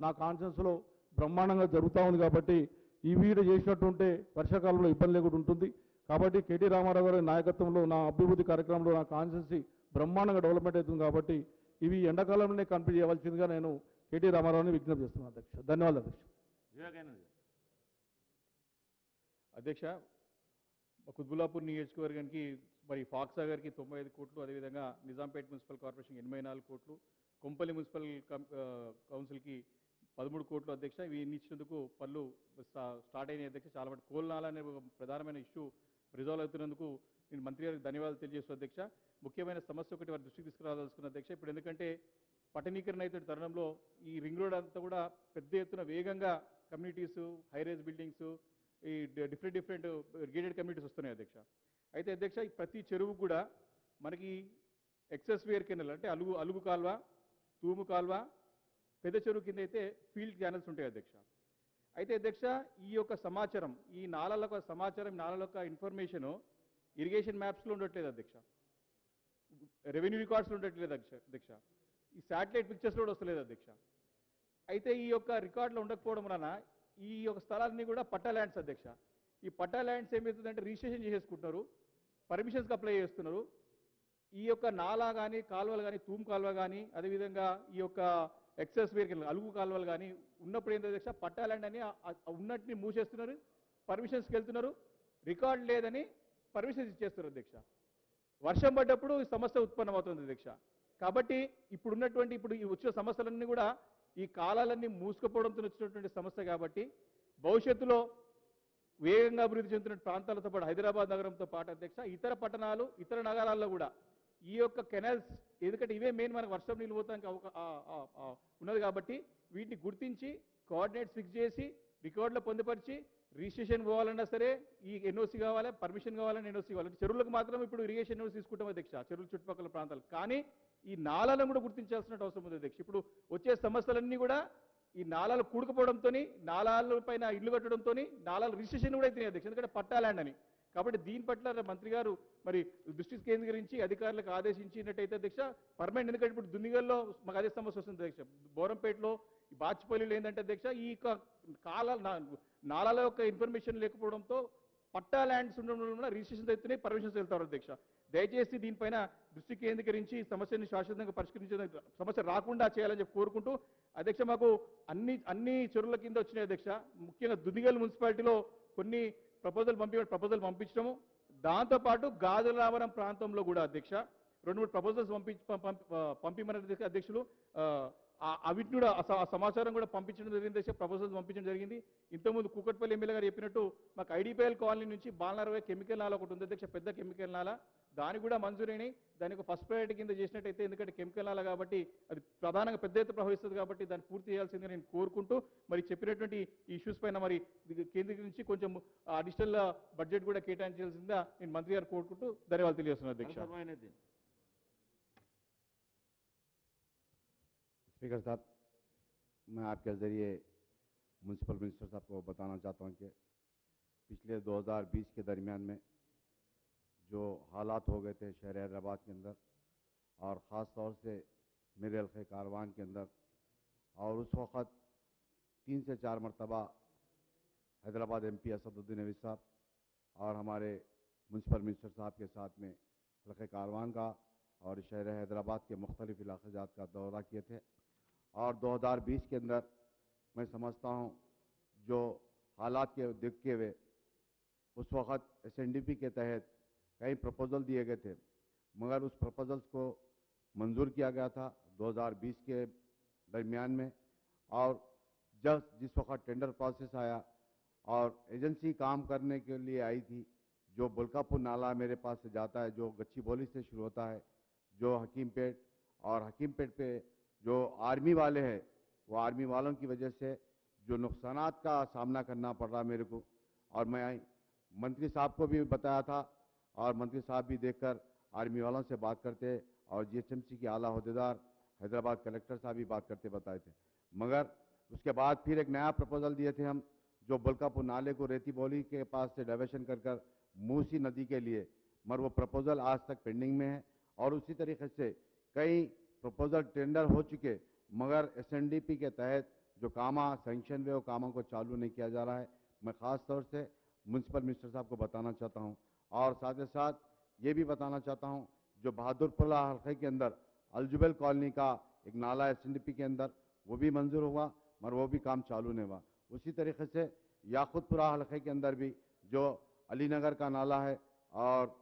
నా కాన్షియస్లో బ్రహ్మాండంగా జరుగుతూ ఉంది. కాబట్టి ఈ వీడు చేసినట్టుంటే వర్షాకాలంలో ఇబ్బంది లేకుండా ఉంటుంది. కాబట్టి కేటీ రామారావు గారి నాయకత్వంలో నా అభివృద్ధి కార్యక్రమంలో నా కాన్షియన్సీ బ్రహ్మాండంగా డెవలప్మెంట్ అవుతుంది. కాబట్టి ఇవి ఎండాకాలంలోనే కంప్లీట్ చేయవలసిందిగా నేను కేటీ రామారావుని విజ్ఞప్తి చేస్తున్నాను. అధ్యక్ష, ధన్యవాదాలు. అధ్యక్ష, కుత్బుల్లాపూర్ నియోజకవర్గానికి మరి ఫాక్సా గారికి 95 కోట్లు, అదేవిధంగా నిజాంపేట్ మున్సిపల్ కార్పొరేషన్ 84 కోట్లు, కొంపల్లి మున్సిపల్ కౌన్సిల్కి 13 కోట్లు. అధ్యక్ష, ఇవి ఇచ్చినందుకు పనులు స్టార్ట్ అయినాయి. అధ్యక్ష, చాలా మటు కోల్నాల అనే ప్రధానమైన ఇష్యూ రిజాల్వ్ అవుతున్నందుకు నేను మంత్రి గారికి ధన్యవాదాలు తెలియజేస్తాను. అధ్యక్ష, ముఖ్యమైన సమస్య ఒకటి వారి దృష్టికి తీసుకురావాల్సుకున్న అధ్యక్ష. ఇప్పుడు ఎందుకంటే పట్టణీకరణ అయితే తరుణంలో ఈ రింగ్ రోడ్ అంతా కూడా పెద్ద ఎత్తున వేగంగా కమ్యూనిటీస్, హైరేజ్ బిల్డింగ్స్, ఈ డిఫరెంట్ గేటెడ్ కమ్యూనిటీస్ వస్తున్నాయి. అధ్యక్ష, అయితే అధ్యక్ష ప్రతి చెరువు కూడా మనకి ఎక్సెస్ వేర్ కెనాల్ అంటే అలుగు కాల్వ, తూము కాల్వ, పెద్ద చెరువు కింద అయితే ఫీల్డ్ ఛానల్స్ ఉంటాయి. అధ్యక్ష, అయితే అధ్యక్ష ఈ యొక్క సమాచారం, ఈ నాళాల యొక్క సమాచారం, నాళాల యొక్క ఇన్ఫర్మేషను ఇరిగేషన్ మ్యాప్స్లో ఉండట్లేదు. అధ్యక్ష, రెవెన్యూ రికార్డ్స్లో ఉండట్లేదు. అధ్యక్ష, ఈ శాటిలైట్ పిక్చర్స్లో కూడా వస్తలేదు. అధ్యక్ష, అయితే ఈ యొక్క రికార్డులో ఉండకపోవడం వలన ఈ యొక్క స్థలాలన్నీ కూడా పట్టా ల్యాండ్స్. అధ్యక్ష, ఈ పట్టా ల్యాండ్స్ ఏమవుతుందంటే రిజిస్ట్రేషన్ చేసేసుకుంటున్నారు, పర్మిషన్స్కి అప్లై చేస్తున్నారు. ఈ యొక్క నాలా కానీ, కాలువలు కానీ, తూము కాలువ కానీ, అదేవిధంగా ఈ యొక్క ఎక్సెస్ వేర్ అలుగు కాలువలు కానీ ఉన్నప్పుడు ఏంటంటే అధ్యక్ష పట్టా ల్యాండ్ అని ఉన్నట్టుని మూసేస్తున్నారు, పర్మిషన్స్కి వెళ్తున్నారు, రికార్డు లేదని పర్మిషన్స్ ఇచ్చేస్తున్నారు. అధ్యక్ష, వర్షం పడ్డప్పుడు ఈ సమస్య ఉత్పన్నమవుతుంది. అధ్యక్ష, కాబట్టి ఇప్పుడు ఈ వచ్చిన సమస్యలన్నీ కూడా ఈ కాలాలన్నీ మూసుకుపోవడంతో వచ్చినటువంటి సమస్య. కాబట్టి భవిష్యత్తులో వేగంగా అభివృద్ధి చెందుతున్న ప్రాంతాలతో పాటు హైదరాబాద్ నగరంతో పాటు అధ్యక్ష ఇతర పట్టణాలు, ఇతర నగరాల్లో కూడా ఈ యొక్క కెనాల్స్ ఎందుకంటే ఇవే మెయిన్ మనకు వర్షం నీళ్ళు పోతానికి ఉన్నది కాబట్టి వీటిని గుర్తించి కోఆర్డినేట్స్ ఫిక్స్ చేసి రికార్డులో పొందుపరిచి రిజిస్ట్రేషన్ పోవాలన్నా సరే ఈ ఎన్ఓసి కావాలి, పర్మిషన్ కావాలని ఎన్ఓసి కావాలి. చెరువులకు మాత్రం ఇప్పుడు ఇరిగేషన్ ఎన్ఓసి తీసుకుంటాం అధ్యక్ష, చెరువుల చుట్టుపక్కల ప్రాంతాలు. కానీ ఈ నాలాలను కూడా గుర్తించాల్సిన అవసరం ఉంది అధ్యక్ష. ఇప్పుడు వచ్చే సమస్యలన్నీ కూడా ఈ నాలాలు కూడుకుపోవడంతో, నాలాల పైన ఇల్లు కట్టడంతో నాలాల రిజిస్ట్రేషన్ కూడా అవుతున్నాయి అధ్యక్ష, ఎందుకంటే పట్టా ల్యాండ్ అని. కాబట్టి దీని పట్ల మంత్రి గారు మరి దృష్టి కేంద్రీకరించి అధికారులకు ఆదేశించినట్టయితే అధ్యక్ష పర్మనెంట్, ఎందుకంటే ఇప్పుడు దుందిగల్లో మాకు అదే సమస్య వస్తుంది అధ్యక్ష. బోరంపేటలో బాచిపల్లిలో ఏంటంటే అధ్యక్ష ఈ నాలాల యొక్క ఇన్ఫర్మేషన్ లేకపోవడంతో పట్టా ల్యాండ్స్ ఉండడం వల్ల రిజిస్ట్రేషన్స్ అవుతున్నాయి, పర్మిషన్స్ వెళ్తారు అధ్యక్ష. దయచేసి దీనిపైన దృష్టి కేంద్రీకరించి సమస్యని శాశ్వతంగా పరిష్కరించే సమస్య రాకుండా చేయాలని చెప్పి కోరుకుంటూ అధ్యక్ష, మాకు అన్ని చెరువుల కింద వచ్చినాయి అధ్యక్ష. ముఖ్యంగా దుందిగల్ మున్సిపాలిటీలో కొన్ని ప్రపోజల్ పంపించడము, దాంతోపాటు గాజులావరం ప్రాంతంలో కూడా అధ్యక్ష 2-3 ప్రపోజల్స్ పంపిమన్న అధ్యక్షులు. అవిటిని కూడా ఆ సమాచారం కూడా పంపించడం జరిగింది అధ్యక్ష, ప్రపోజల్స్ పంపించడం జరిగింది. ఇంతకుముందు కూకట్పల్లి ఎమ్మెల్యే గారు చెప్పినట్టు మాకు ఐడిపిఎల్ కాలనీ నుంచి బాలనరవై కెమికల్ నాల ఒకటి ఉంది అధ్యక్ష, పెద్ద కెమికల్ నాల. దానికి కూడా మంజూరైన దానికి ఫస్ట్ ప్రయారిటీ కింద చేసినట్టయితే, ఎందుకంటే కెమికల్ నాల కాబట్టి అది ప్రధానంగా పెద్ద ఎత్తున ప్రవహిస్తుంది కాబట్టి దాన్ని పూర్తి చేయాల్సిందిగా నేను కోరుకుంటూ మరి చెప్పినటువంటి ఇష్యూస్ పైన మరి కేంద్రీకరించి కొంచెం అడిషనల్ బడ్జెట్ కూడా కేటాయించాల్సిందిగా నేను మంత్రి గారు కోరుకుంటూ ధన్యవాదాలు తెలియజేస్తున్నాను అధ్యక్ష. स्पीकर साहब, मैं आपके ज़रिए म्यूनसिपल मिनिस्टर साहब को बताना चाहता हूं कि पिछले 2020 के दरमियान में जो हालात हो गए थे शहर हैदराबाद के अंदर और ख़ास तौर से मेरे हल्के कारवान के अंदर, और उस वक़्त 3 से 4 मरतबा हैदराबाद MP असदुद्दीन अवी साहब और हमारे म्यूनसिपल मिनिस्टर साहब के साथ में हल्के कारवान का और शहर हैदराबाद के मुख्तलिफ इलाक़ाजात का दौरा किए थे। और 2020 के अंदर मैं समझता हूँ जो हालात के देखते हुए उस वक़्त SNDP के तहत कई प्रपोजल दिए गए थे, मगर उस प्रपोजल्स को मंजूर किया गया था 2020 के दरमियान में। और जिस वक़्त टेंडर प्रोसेस आया और एजेंसी काम करने के लिए आई थी, जो बुल्कापुर नाला मेरे पास से जाता है, जो गच्ची बोली से शुरू होता है, जो हकीमपेट, और हकीमपेट पे जो आर्मी वाले हैं, वो आर्मी वालों की वजह से जो नुकसानात का सामना करना पड़ रहा मेरे को, और मैं मंत्री साहब को भी बताया था और मंत्री साहब भी देखकर आर्मी वालों से बात करते और GHMC के आला अहदेदार हैदराबाद कलेक्टर साहब भी बात करते बताए थे। मगर उसके बाद फिर एक नया प्रपोजल दिए थे हम, जो बुल्कापुर नाले को रेती बोली के पास से डाइवर्शन कर मूसी नदी के लिए, मगर वो प्रपोजल आज तक पेंडिंग में है। और उसी तरीके से कई प्रपोजल टेंडर हो चुके, मगर SNDP के तहत जो काम सैंक्शन हुए वो कामों को चालू नहीं किया जा रहा है। मैं ख़ास तौर से म्यूनसिपल मिनिस्टर साहब को बताना चाहता हूँ, और साथ ही साथ ये भी बताना चाहता हूँ जो बहादुरपुरा हल्के के अंदर अलजुबेल कॉलोनी का एक नाला SNDP के अंदर वो भी मंजूर हुआ, मगर वो भी काम चालू नहीं हुआ। उसी तरीके से याकुतपुरा हल्के के अंदर भी जो अलीनगर का नाला है और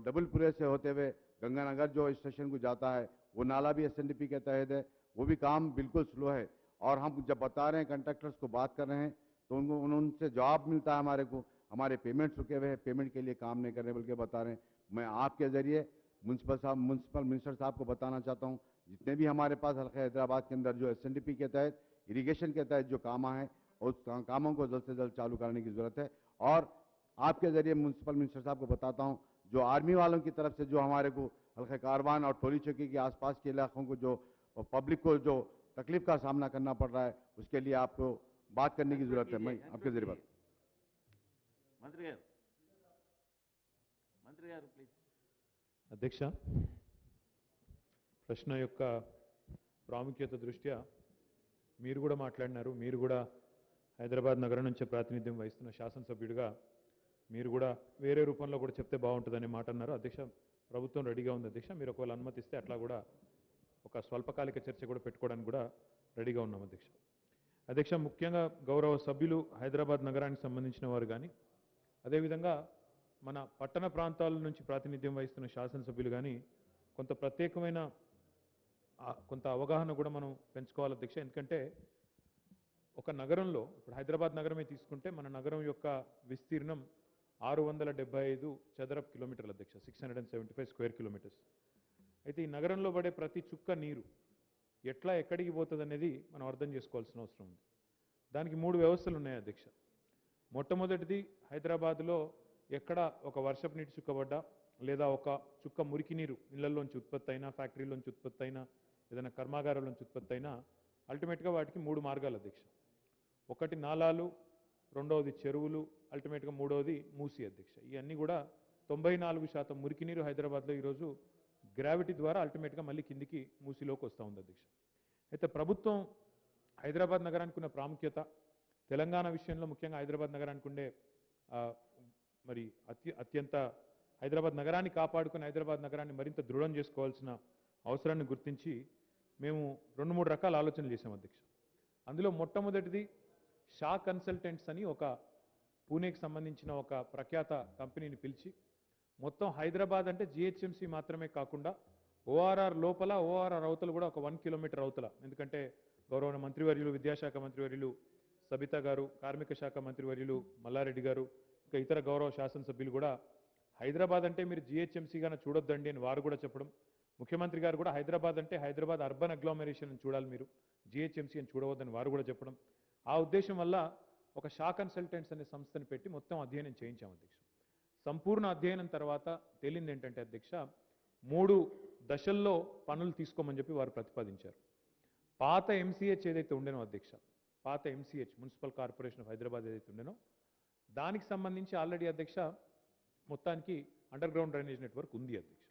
डबलपुरे से होते हुए गंगानगर जो स्टेशन को जाता है, वो नाला भी SNDP के तहत है, वो भी काम बिल्कुल स्लो है। और हम जब बता रहे हैं कंट्रैक्टर्स को बात कर रहे हैं तो उनसे जवाब मिलता है हमारे को, हमारे पेमेंट्स रुके हुए हैं, पेमेंट के लिए काम नहीं कर रहे बल्कि बता रहे हैं। मैं आपके ज़रिए म्यूनसिपल मिनिस्टर साहब को बताना चाहता हूँ, जितने भी हमारे पास हल्का हैदराबाद के अंदर जो SNDP के तहत इरीगेशन के तहत जो काम है, उस कामों को जल्द से जल्द चालू करने की ज़रूरत है। और आपके ज़रिए म्यूनसिपल मिनिस्टर साहब को बताता हूँ, जो आर्मी वालों की तरफ से जो हमारे को हल्के कारवान और टोली चौकी के आसपास के इलाकों को जो पब्लिक को जो तकलीफ का सामना करना पड़ रहा है, उसके लिए आपको बात करने की जरूरत है। मैं आपके जरिए बात మంత్రి గారు ప్లీజ్. అధ్యక్ష, ప్రశ్న యొక్క ప్రాముఖ్యత దృష్ట్యా మీరు కూడా మాట్లాడినారు. మీరు కూడా హైదరాబాద్ నగరం నుంచి ప్రాతినిధ్యం వహిస్తున్న శాసనసభ్యుడిగా మీరు కూడా వేరే రూపంలో కూడా చెప్తే బాగుంటుందనే మాట అన్నారు. అధ్యక్ష, ప్రభుత్వం రెడీగా ఉంది అధ్యక్ష, మీరు ఒకవేళ అనుమతిస్తే అట్లా కూడా ఒక స్వల్పకాలిక చర్చ కూడా పెట్టుకోవడానికి కూడా రెడీగా ఉన్నాం అధ్యక్ష. అధ్యక్ష, ముఖ్యంగా గౌరవ సభ్యులు హైదరాబాద్ నగరానికి సంబంధించిన వారు కానీ, అదేవిధంగా మన పట్టణ ప్రాంతాల నుంచి ప్రాతినిధ్యం వహిస్తున్న శాసనసభ్యులు కానీ కొంత ప్రత్యేకమైన కొంత అవగాహన కూడా మనం పెంచుకోవాలి అధ్యక్ష. ఎందుకంటే ఒక నగరంలో ఇప్పుడు హైదరాబాద్ నగరమే తీసుకుంటే మన నగరం యొక్క విస్తీర్ణం 675 చదరపు కిలోమీటర్లు అధ్యక్ష, 675 స్క్వేర్ కిలోమీటర్స్. అయితే ఈ నగరంలో పడే ప్రతి చుక్క నీరు ఎట్లా ఎక్కడికి పోతుంది అనేది మనం అర్థం చేసుకోవాల్సిన అవసరం ఉంది. దానికి 3 వ్యవస్థలు ఉన్నాయి అధ్యక్ష. మొట్టమొదటిది హైదరాబాద్లో ఎక్కడ ఒక వర్షపు నీటి చుక్కబడ్డా లేదా ఒక చుక్క మురికి నీరు ఇళ్లలోంచి ఉత్పత్తి అయినా, ఫ్యాక్టరీలోంచి ఉత్పత్తి అయినా, ఏదైనా కర్మాగారాల్లోంచి ఉత్పత్తి అయినా అల్టిమేట్గా వాటికి 3 మార్గాలు అధ్యక్ష. ఒకటి నాలాలు, రెండవది చెరువులు, అల్టిమేట్గా మూడవది మూసి అధ్యక్ష. ఇవన్నీ కూడా 94% మురికి నీరు హైదరాబాద్లో ఈరోజు గ్రావిటీ ద్వారా అల్టిమేట్గా మళ్ళీ కిందికి మూసిలోకి వస్తూ ఉంది అధ్యక్ష. అయితే ప్రభుత్వం హైదరాబాద్ నగరానికి ఉన్న ప్రాముఖ్యత, తెలంగాణ విషయంలో ముఖ్యంగా హైదరాబాద్ నగరానికి ఉండే మరి అత్యంత హైదరాబాద్ నగరాన్ని కాపాడుకుని హైదరాబాద్ నగరాన్ని మరింత దృఢం చేసుకోవాల్సిన అవసరాన్ని గుర్తించి మేము 2-3 రకాల ఆలోచనలు చేసాం అధ్యక్ష. అందులో మొట్టమొదటిది షా కన్సల్టెంట్స్ అని ఒక పూణేకి సంబంధించిన ఒక ప్రఖ్యాత కంపెనీని పిలిచి మొత్తం హైదరాబాద్ అంటే జిహెచ్ఎంసీ మాత్రమే కాకుండా ఓఆర్ఆర్ లోపల, ఓఆర్ఆర్ అవతల కూడా ఒక 1 కిలోమీటర్ అవతల, ఎందుకంటే గౌరవ మంత్రివర్యులు, విద్యాశాఖ మంత్రివర్యులు సబితా గారు, కార్మిక శాఖ మంత్రివర్యులు మల్లారెడ్డి గారు, ఇంకా ఇతర గౌరవ శాసనసభ్యులు కూడా హైదరాబాద్ అంటే మీరు జిహెచ్ఎంసీగానే చూడొద్దండి అని వారు కూడా చెప్పడం, ముఖ్యమంత్రి గారు కూడా హైదరాబాద్ అంటే హైదరాబాద్ అర్బన్ అగ్లోమరేషన్ అని చూడాలి, మీరు జిహెచ్ఎంసీ అని చూడవద్దని వారు కూడా చెప్పడం. ఆ ఉద్దేశం వల్ల ఒక షా కన్సల్టెంట్స్ అనే సంస్థను పెట్టి మొత్తం అధ్యయనం చేయించాం అధ్యక్ష. సంపూర్ణ అధ్యయనం తర్వాత తేలింది ఏంటంటే అధ్యక్ష, 3 దశల్లో పనులు తీసుకోమని చెప్పి వారు ప్రతిపాదించారు. పాత ఎంసీహెచ్ ఏదైతే ఉండేనో అధ్యక్ష, పాత MCh municipal corporation of Hyderabad ఏదైతే ఉండేనో దానికి సంబంధించి ఆల్రెడీ అధ్యక్ష మొత్తానికి అండర్ గ్రౌండ్ డ్రైనేజ్ నెట్వర్క్ ఉంది అధ్యక్ష.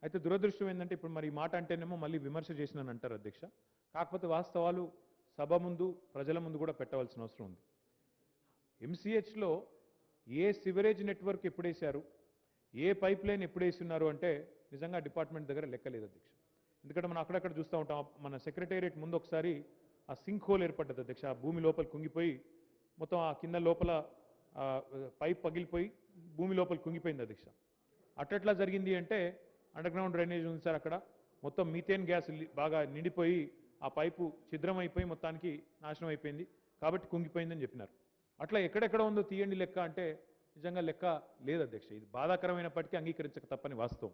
అయితే దురదృష్టం ఏంటంటే ఇప్పుడు మరి ఈ మాట అంటేనేమో మళ్ళీ విమర్శ చేసినాను అంటారు అధ్యక్ష. కాకపోతే వాస్తవాలు సభ ముందు, ప్రజల ముందు కూడా పెట్టవలసిన అవసరం ఉంది. ఎంసీహెచ్లో ఏ సివరేజ్ నెట్వర్క్ ఎప్పుడేశారు, ఏ పైప్ లైన్ ఎప్పుడేస్తున్నారు అంటే నిజంగా డిపార్ట్మెంట్ దగ్గర లెక్కలేదు అధ్యక్ష. ఎందుకంటే మనం అక్కడక్కడ చూస్తూ ఉంటాం, మన సెక్రటేరియట్ ముందు ఒకసారి ఆ సింక్ హోల్ ఏర్పడ్డది అధ్యక్ష. ఆ భూమి లోపల కుంగిపోయి మొత్తం ఆ కింద లోపల పైప్ పగిలిపోయి భూమి లోపల కుంగిపోయింది అధ్యక్ష. అట్లా జరిగింది అంటే అండర్ గ్రౌండ్ డ్రైనేజ్ ఉంది సార్, అక్కడ మొత్తం మీథేన్ గ్యాస్ బాగా నిండిపోయి ఆ పైపు ఛిద్రం అయిపోయి మొత్తానికి నాశనం అయిపోయింది కాబట్టి కుంగిపోయిందని చెప్పినారు. అట్లా ఎక్కడెక్కడ ఉందో తీయండి లెక్క అంటే నిజంగా లెక్క లేదు అధ్యక్ష. ఇది బాధాకరమైనప్పటికీ అంగీకరించక తప్పని వాస్తవం.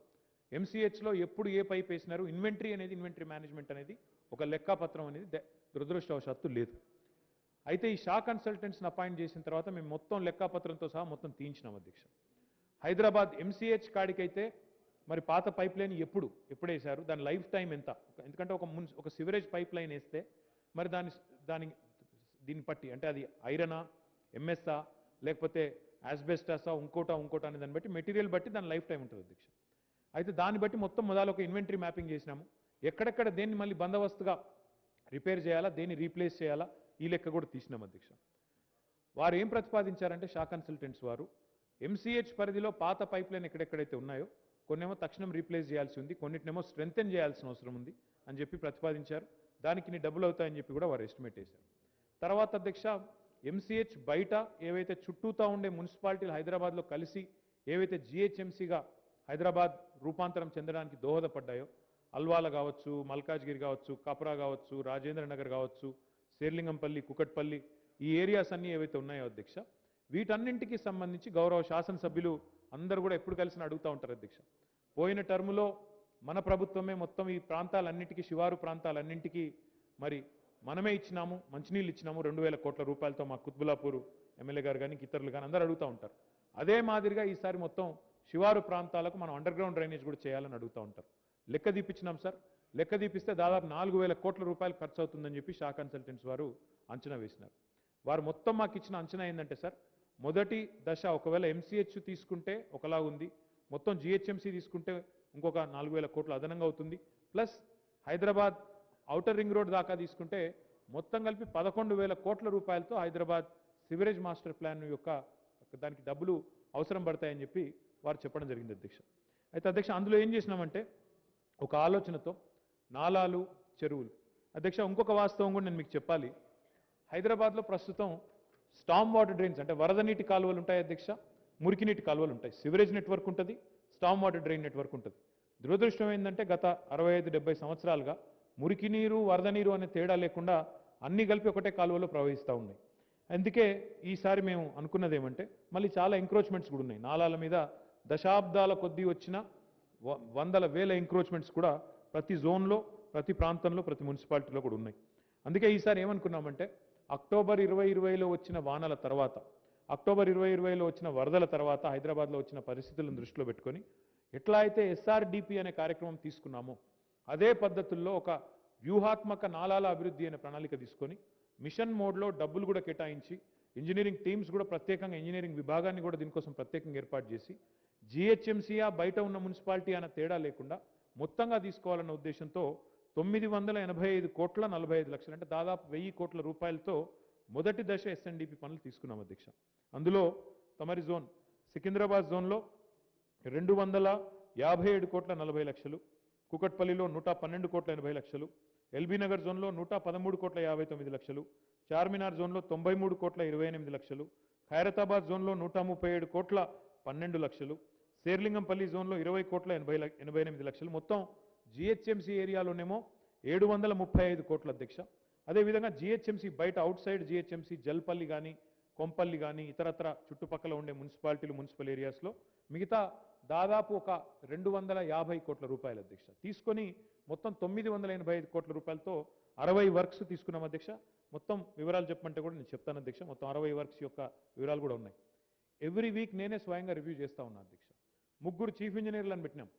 ఎంసీహెచ్లో ఎప్పుడు ఏ పైప్ వేసినారు, ఇన్వెంటరీ మేనేజ్మెంట్ అనేది ఒక లెక్కాపత్రం అనేది దురదృష్టవశాత్తు లేదు. అయితే ఈ షా కన్సల్టెంట్స్ని అపాయింట్ చేసిన తర్వాత మేము మొత్తం లెక్కాపత్రంతో సహా మొత్తం తీయించినాం అధ్యక్ష. హైదరాబాద్ ఎంసీహెచ్ కాడికైతే మరి పాత పైప్ లైన్ ఎప్పుడు వేశారు, దాని లైఫ్ టైం ఎంత, ఎందుకంటే ఒక సివరేజ్ పైప్ లైన్ వేస్తే మరి దీన్ని బట్టి అంటే అది ఐరనా, ఎంఎస్ఆ, లేకపోతే యాస్బెస్టాసా, ఇంకోటా అనే దాన్ని బట్టి మెటీరియల్ బట్టి దాని లైఫ్ టైం ఉంటుంది అధ్యక్ష. అయితే దాన్ని బట్టి మొత్తం మొదలు ఒక ఇన్వెంటరీ మ్యాపింగ్ చేసినాము. ఎక్కడెక్కడ దేన్ని మళ్ళీ బందోబస్తుగా రిపేర్ చేయాలా, దేన్ని రీప్లేస్ చేయాలా, ఈ లెక్క కూడా తీసినాం అధ్యక్ష. వారు ఏం ప్రతిపాదించారంటే షా కన్సల్టెంట్స్ వారు ఎంసీహెచ్ పరిధిలో పాత పైప్ లైన్ ఎక్కడెక్కడైతే ఉన్నాయో కొన్నేమో తక్షణం రీప్లేస్ చేయాల్సి ఉంది, కొన్నిటినేమో స్ట్రెంథెన్ చేయాల్సిన అవసరం ఉంది అని చెప్పి ప్రతిపాదించారు. దానికి డబ్బులు అవుతాయని చెప్పి కూడా వారు ఎస్టిమేట్ చేశారు. తర్వాత అధ్యక్ష ఎంసీహెచ్ బయట ఏవైతే చుట్టూతా ఉండే మున్సిపాలిటీలు హైదరాబాద్లో కలిసి ఏవైతే జిహెచ్ఎంసీగా హైదరాబాద్ రూపాంతరం చెందడానికి దోహదపడ్డాయో, అల్వాల కావచ్చు, మల్కాజ్గిరి కావచ్చు, కప్రా కావచ్చు, రాజేంద్ర నగర్ కావచ్చు, శేర్లింగంపల్లి, కుకట్పల్లి, ఈ ఏరియాస్ అన్నీ ఏవైతే ఉన్నాయో అధ్యక్ష, వీటన్నింటికి సంబంధించి గౌరవ శాసనసభ్యులు అందరూ కూడా ఎప్పుడు కలిసి అడుగుతూ ఉంటారు అధ్యక్ష. పోయిన టర్ములో మన ప్రభుత్వమే మొత్తం ఈ ప్రాంతాలన్నింటికీ, శివారు ప్రాంతాలన్నింటికీ మరి మనమే ఇచ్చినాము, మంచినీళ్ళు ఇచ్చినాము 2000 కోట్ల రూపాయలతో, మా కుత్బులాపూర్ ఎమ్మెల్యే గారు కానీ ఇతరులు కానీ అందరూ అడుగుతూ ఉంటారు. అదే మాదిరిగా ఈసారి మొత్తం శివారు ప్రాంతాలకు మనం అండర్ గ్రౌండ్ డ్రైనేజ్ కూడా చేయాలని అడుగుతూ ఉంటారు. లెక్క దీపించినాం సార్, లెక్క దీపిస్తే దాదాపు 4000 కోట్ల రూపాయలు ఖర్చు అవుతుందని చెప్పి షా కన్సల్టెంట్స్ వారు అంచనా వేసినారు. వారు మొత్తం మాకు ఇచ్చిన అంచనా ఏంటంటే సార్, మొదటి దశ ఒకవేళ ఎంసీహెచ్ తీసుకుంటే ఒకలా ఉంది, మొత్తం జిహెచ్ఎంసీ తీసుకుంటే ఇంకొక 4000 కోట్లు అదనంగా అవుతుంది, plus Hyderabad outer ring road దాకా తీసుకుంటే మొత్తం కలిపి 11,000 కోట్ల రూపాయలతో హైదరాబాద్ సివరేజ్ మాస్టర్ ప్లాన్ యొక్క దానికి డబ్బులు అవసరం పడతాయని చెప్పి వారు చెప్పడం జరిగింది అధ్యక్ష. అయితే అధ్యక్ష అందులో ఏం చేసినామంటే ఒక ఆలోచనతో నాలాలు, చెరువులు అధ్యక్ష, ఇంకొక వాస్తవం కూడా నేను మీకు చెప్పాలి. హైదరాబాద్లో ప్రస్తుతం స్టామ్ వాటర్ డ్రైన్స్ అంటే వరద నీటి కాలువలు ఉంటాయి అధ్యక్ష, మురికి నీటి కాలువలు ఉంటాయి, సివరేజ్ నెట్వర్క్ ఉంటుంది, స్టామ్ వాటర్ డ్రైన్ నెట్వర్క్ ఉంటుంది. దురదృష్టం ఏంటంటే గత 65-70 సంవత్సరాలుగా మురికి నీరు, వరద నీరు అనే తేడా లేకుండా అన్నీ కలిపి ఒకటే కాలువలో ప్రవహిస్తూ ఉన్నాయి. అందుకే ఈసారి మేము అనుకున్నది ఏమంటే మళ్ళీ చాలా ఎంక్రోచ్మెంట్స్ కూడా ఉన్నాయి. నాలాల మీద దశాబ్దాల కొద్దీ వచ్చిన వందల వేల ఎంక్రోచ్మెంట్స్ కూడా ప్రతి జోన్లో, ప్రతి ప్రాంతంలో, ప్రతి మున్సిపాలిటీలో కూడా ఉన్నాయి. అందుకే ఈసారి ఏమనుకున్నామంటే అక్టోబర్ 2020లో వచ్చిన వానల తర్వాత, అక్టోబర్ 2020లో వచ్చిన వరదల తర్వాత హైదరాబాద్లో వచ్చిన పరిస్థితులను దృష్టిలో పెట్టుకొని ఎట్లా అయితే ఎస్ఆర్డిపి అనే కార్యక్రమం తీసుకున్నామో అదే పద్ధతుల్లో ఒక వ్యూహాత్మక నాలాల అభివృద్ధి అనే ప్రణాళిక తీసుకొని మిషన్ మోడ్లో డబ్బులు కూడా కేటాయించి ఇంజనీరింగ్ టీమ్స్ కూడా ప్రత్యేకంగా ఇంజనీరింగ్ విభాగాన్ని కూడా దీనికోసం ప్రత్యేకంగా ఏర్పాటు చేసి జిహెచ్ఎంసీయా బయట ఉన్న మున్సిపాలిటీ అన్న తేడా లేకుండా మొత్తంగా తీసుకోవాలన్న ఉద్దేశంతో 985 కోట్ల 45 లక్షలు అంటే దాదాపు 1000 కోట్ల రూపాయలతో మొదటి దశ ఎస్ఎన్డిపి పనులు తీసుకున్నాం అధ్యక్ష. అందులో తమరి జోన్ సికింద్రాబాద్ జోన్లో 257 కోట్ల 40 లక్షలు, కుకట్పల్లిలో 112 కోట్ల 80 లక్షలు, ఎల్బీ నగర్ జోన్లో 113 కోట్ల 59 లక్షలు, చార్మినార్ జోన్లో 93 కోట్ల 28 లక్షలు, ఖైరతాబాద్ జోన్లో 137 కోట్ల 12 లక్షలు, శేర్లింగంపల్లి జోన్లో 20 కోట్ల 88 లక్షలు, మొత్తం జిహెచ్ఎంసీ ఏరియాలోనేమో 735 కోట్ల అధ్యక్ష. అదేవిధంగా జిహెచ్ఎంసీ బయట అవుట్ సైడ్ జిహెచ్ఎంసీ జల్పల్లి కానీ, కొంపల్లి కానీ, ఇతరత్ర చుట్టుపక్కల ఉండే మున్సిపాలిటీలు, మున్సిపల్ ఏరియాస్లో మిగతా దాదాపు ఒక 250 కోట్ల రూపాయలు అధ్యక్ష తీసుకొని మొత్తం 985 కోట్ల రూపాయలతో 60 వర్క్స్ తీసుకున్నాం అధ్యక్ష. మొత్తం వివరాలు చెప్పమంటే కూడా నేను చెప్తాను అధ్యక్ష. మొత్తం 60 వర్క్స్ యొక్క వివరాలు కూడా ఉన్నాయి. ఎవ్రీ వీక్ నేనే స్వయంగా రివ్యూ చేస్తా ఉన్నా అధ్యక్ష. 3 చీఫ్ ఇంజనీర్లను పెట్టినాం.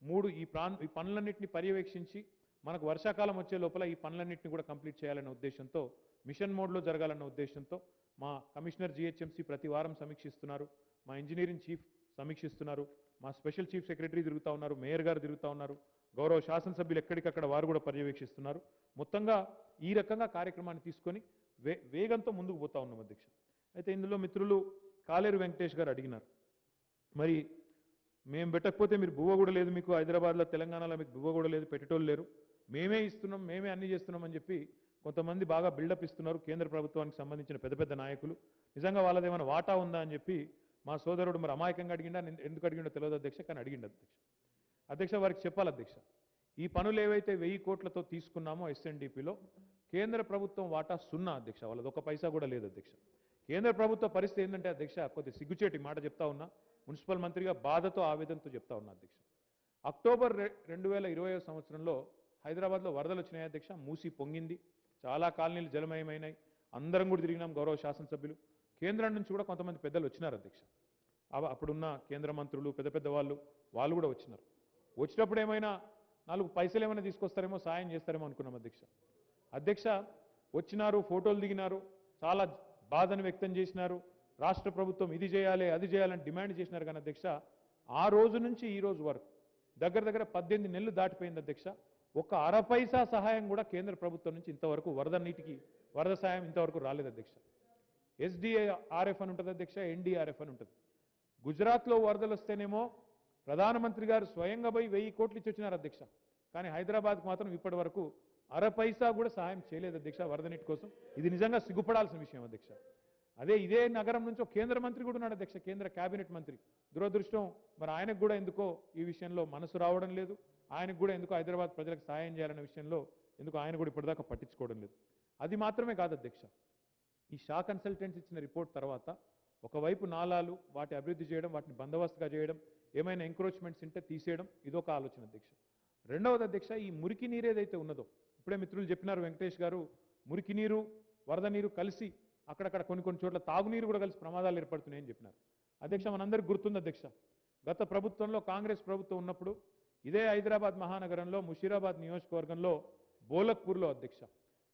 3 ఈ పనులన్నింటినీ పర్యవేక్షించి మనకు వర్షాకాలం వచ్చే లోపల ఈ పనులన్నింటినీ కూడా కంప్లీట్ చేయాలన్న ఉద్దేశంతో, మిషన్ మోడ్లో జరగాలన్న ఉద్దేశంతో మా కమిషనర్ జిహెచ్ఎంసీ ప్రతి వారం సమీక్షిస్తున్నారు, మా ఇంజనీరింగ్ చీఫ్ సమీక్షిస్తున్నారు, మా స్పెషల్ చీఫ్ సెక్రటరీ తిరుగుతూ ఉన్నారు, మేయర్ గారు తిరుగుతూ ఉన్నారు, గౌరవ శాసనసభ్యులు ఎక్కడికక్కడ వారు కూడా పర్యవేక్షిస్తున్నారు. మొత్తంగా ఈ రకంగా కార్యక్రమాన్ని తీసుకొని వేగంతో ముందుకు పోతా ఉన్నాం అధ్యక్ష. అయితే ఇందులో మిత్రులు కాలేరు వెంకటేష్ గారు అడిగినారు, మరి మేము పెట్టకపోతే మీరు బువ్వ కూడా లేదు, మీకు హైదరాబాద్లో తెలంగాణలో మీకు బువ్వ కూడా లేదు, పెట్టేటోళ్ళు లేరు, మేమే ఇస్తున్నాం, మేమే అన్ని చేస్తున్నాం అని చెప్పి కొంతమంది బాగా బిల్డప్ ఇస్తున్నారు కేంద్ర ప్రభుత్వానికి సంబంధించిన పెద్ద పెద్ద నాయకులు. నిజంగా వాళ్ళదేమైనా వాటా ఉందా అని చెప్పి మా సోదరుడు మరి అమాయకంగా అడిగిండా, ఎందుకు అడిగిండో తెలియదు అధ్యక్ష, కానీ అడిగిండు అధ్యక్ష. వారికి చెప్పాలి అధ్యక్ష, ఈ పనులు ఏవైతే 1000 కోట్లతో తీసుకున్నామో ఎస్ఎన్డిపిలో కేంద్ర ప్రభుత్వం వాటా 0 అధ్యక్ష, వాళ్ళది 1 పైసా కూడా లేదు అధ్యక్ష. కేంద్ర ప్రభుత్వ పరిస్థితి ఏంటంటే అధ్యక్ష, కొద్ది సిగ్గుచేటి మాట చెప్తా ఉన్నా, మున్సిపల్ మంత్రిగా బాధతో ఆవేదనతో చెప్తా ఉన్నా అధ్యక్ష. అక్టోబర్ 2020 సంవత్సరంలో హైదరాబాద్లో వరదలు వచ్చినాయి అధ్యక్ష. మూసి పొంగింది, చాలా కాలనీలు జలమయమైనాయి, అందరం కూడా తిరిగినాం, గౌరవ శాసనసభ్యులు, కేంద్రం నుంచి కూడా కొంతమంది పెద్దలు వచ్చినారు అధ్యక్ష. అప్పుడున్న కేంద్ర మంత్రులు, పెద్ద పెద్ద వాళ్ళు కూడా వచ్చినారు. వచ్చినప్పుడు ఏమైనా 4 పైసలు ఏమైనా తీసుకొస్తారేమో, సాయం చేస్తారేమో అనుకున్నాం అధ్యక్ష. వచ్చినారు, ఫోటోలు దిగినారు, చాలా బాధను వ్యక్తం చేసినారు, రాష్ట్ర ప్రభుత్వం ఇది చేయాలి అది చేయాలని డిమాండ్ చేసినారు. కానీ అధ్యక్ష, ఆ రోజు నుంచి ఈ రోజు వరకు దగ్గర 18 నెలలు దాటిపోయింది అధ్యక్ష. 1 అర పైసా సహాయం కూడా కేంద్ర ప్రభుత్వం నుంచి ఇంతవరకు వరద సాయం ఇంతవరకు రాలేదు అధ్యక్ష. SDRF అని ఉంటుంది అధ్యక్ష, NDRF అని ఉంటుంది. గుజరాత్లో వరదలు వస్తేనేమో ప్రధానమంత్రి గారు స్వయంగా పోయి 1000 కోట్లు ఇచ్చి వచ్చినారు అధ్యక్ష. కానీ హైదరాబాద్కు మాత్రం ఇప్పటి వరకు అర పైసా కూడా సహాయం చేయలేదు అధ్యక్ష వరద నీటి కోసం. ఇది నిజంగా సిగ్గుపడాల్సిన విషయం అధ్యక్ష. ఇదే నగరం నుంచి కేంద్ర మంత్రి కూడా ఉన్నాడు అధ్యక్ష, కేంద్ర కేబినెట్ మంత్రి. దురదృష్టం మరి ఆయనకు కూడా ఎందుకో ఈ విషయంలో మనసు రావడం లేదు, ఆయనకు కూడా ఎందుకో హైదరాబాద్ ప్రజలకు సహాయం చేయాలనే విషయంలో ఎందుకు ఆయన కూడా ఇప్పటిదాకా పట్టించుకోవడం లేదు. అది మాత్రమే కాదు అధ్యక్ష, ఈ షా కన్సల్టెంట్స్ ఇచ్చిన రిపోర్ట్ తర్వాత ఒకవైపు నాలాలు వాటి అభివృద్ధి చేయడం, వాటిని బందోబస్తుగా చేయడం, ఏమైనా ఎంక్రోచ్మెంట్స్ ఉంటే తీసేయడం, ఇదొక ఆలోచన అధ్యక్ష. రెండవది అధ్యక్ష, ఈ మురికి నీరు ఏదైతే ఉన్నదో, ఇప్పుడే మిత్రులు చెప్పినారు వెంకటేష్ గారు, మురికి నీరు వరద నీరు కలిసి అక్కడక్కడ కొన్ని చోట్ల తాగునీరు కూడా కలిసి ప్రమాదాలు ఏర్పడుతున్నాయని చెప్పినారు అధ్యక్ష. మనందరికీ గుర్తుంది అధ్యక్ష, గత ప్రభుత్వంలో కాంగ్రెస్ ప్రభుత్వం ఉన్నప్పుడు ఇదే హైదరాబాద్ మహానగరంలో ముషీరాబాద్ నియోజకవర్గంలో బోలక్పూర్లో అధ్యక్ష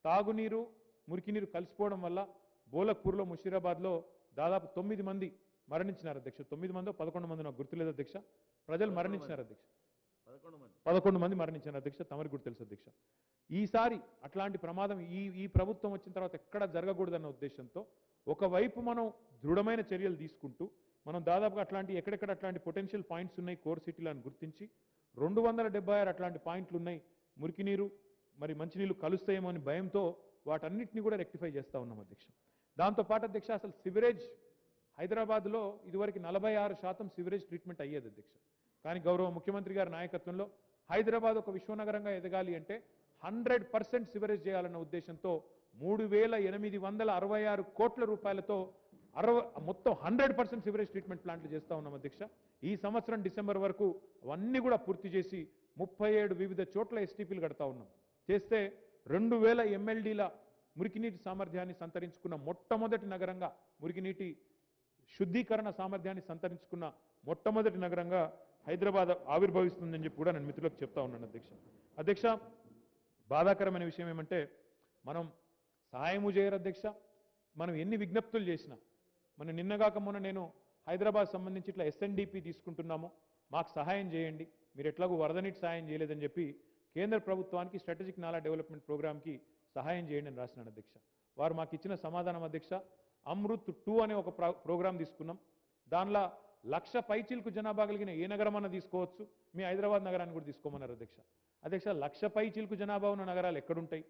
తాగునీరు మురికి నీరు కలిసిపోవడం వల్ల బోలక్పూర్లో ముషీరాబాద్లో దాదాపు 9 మంది మరణించినారు అధ్యక్ష. 9 మందో 11 మంది నాకు గుర్తులేదు అధ్యక్ష, ప్రజలు మరణించినారు అధ్యక్ష. 11 మంది మరణించారు అధ్యక్ష, తమరికి కూడా తెలుసు అధ్యక్ష. ఈసారి అట్లాంటి ప్రమాదం ఈ ప్రభుత్వం వచ్చిన తర్వాత ఎక్కడ జరగకూడదన్న ఉద్దేశంతో ఒకవైపు మనం దృఢమైన చర్యలు తీసుకుంటూ మనం దాదాపుగా ఎక్కడెక్కడ అట్లాంటి పొటెన్షియల్ పాయింట్స్ ఉన్నాయి కోర్ సిటీలో అని గుర్తించి 276 అట్లాంటి పాయింట్లు ఉన్నాయి. మురికి నీరు మరి మంచినీళ్ళు కలుస్తాయేమో అని భయంతో వాటన్నిటిని కూడా రెక్టిఫై చేస్తూ ఉన్నాం అధ్యక్ష. దాంతోపాటు అధ్యక్ష, అసలు సివరేజ్ హైదరాబాద్లో ఇదివరకు 46% సివరేజ్ ట్రీట్మెంట్ అయ్యేది అధ్యక్ష. కానీ గౌరవ ముఖ్యమంత్రి గారి నాయకత్వంలో హైదరాబాద్ ఒక విశ్వనగరంగా ఎదగాలి అంటే 100% సివరేజ్ చేయాలన్న ఉద్దేశంతో 3866 కోట్ల రూపాయలతో మొత్తం 100% సివరేజ్ ట్రీట్మెంట్ ప్లాంట్లు చేస్తూ ఉన్నాం అధ్యక్ష. ఈ సంవత్సరం డిసెంబర్ వరకు అవన్నీ కూడా పూర్తి చేసి 37 వివిధ చోట్ల ఎస్టీపీలు కడతా ఉన్నాం. చేస్తే 2000 MLDల మురికినీటి సామర్థ్యాన్ని సంతరించుకున్న మొట్టమొదటి నగరంగా, మురికినీటి శుద్ధీకరణ సామర్థ్యాన్ని సంతరించుకున్న మొట్టమొదటి నగరంగా హైదరాబాద్ ఆవిర్భవిస్తుందని చెప్పి కూడా నేను మిత్రులకు చెప్తా ఉన్నాను అధ్యక్ష. అధ్యక్ష, బాధాకరమైన విషయం ఏమంటే మనం సహాయము చేయరు అధ్యక్ష. మనం ఎన్ని విజ్ఞప్తులు చేసినా, మన నిన్నగాక మొన్న నేను హైదరాబాద్ సంబంధించి ఇట్లా SNDP తీసుకుంటున్నాము, మాకు సహాయం చేయండి, మీరు ఎట్లాగూ వరద నీటి సహాయం చేయలేదని చెప్పి కేంద్ర ప్రభుత్వానికి స్ట్రాటజిక్ నాలా డెవలప్మెంట్ ప్రోగ్రామ్కి సహాయం చేయండి అని రాసినాను అధ్యక్ష. వారు మాకు ఇచ్చిన సమాధానం అధ్యక్ష, అమృత్ 2 అనే ఒక ప్రోగ్రాం తీసుకున్నాం. దానిలో 1,00,000 పైచీలకు జనాభా కలిగిన ఏ నగరం అన్న తీసుకోవచ్చు, మీ హైదరాబాద్ నగరాన్ని కూడా తీసుకోమన్నారు అధ్యక్ష. అధ్యక్ష, 1,00,000 పైచీలకు జనాభా ఉన్న నగరాలు ఎక్కడుంటాయి?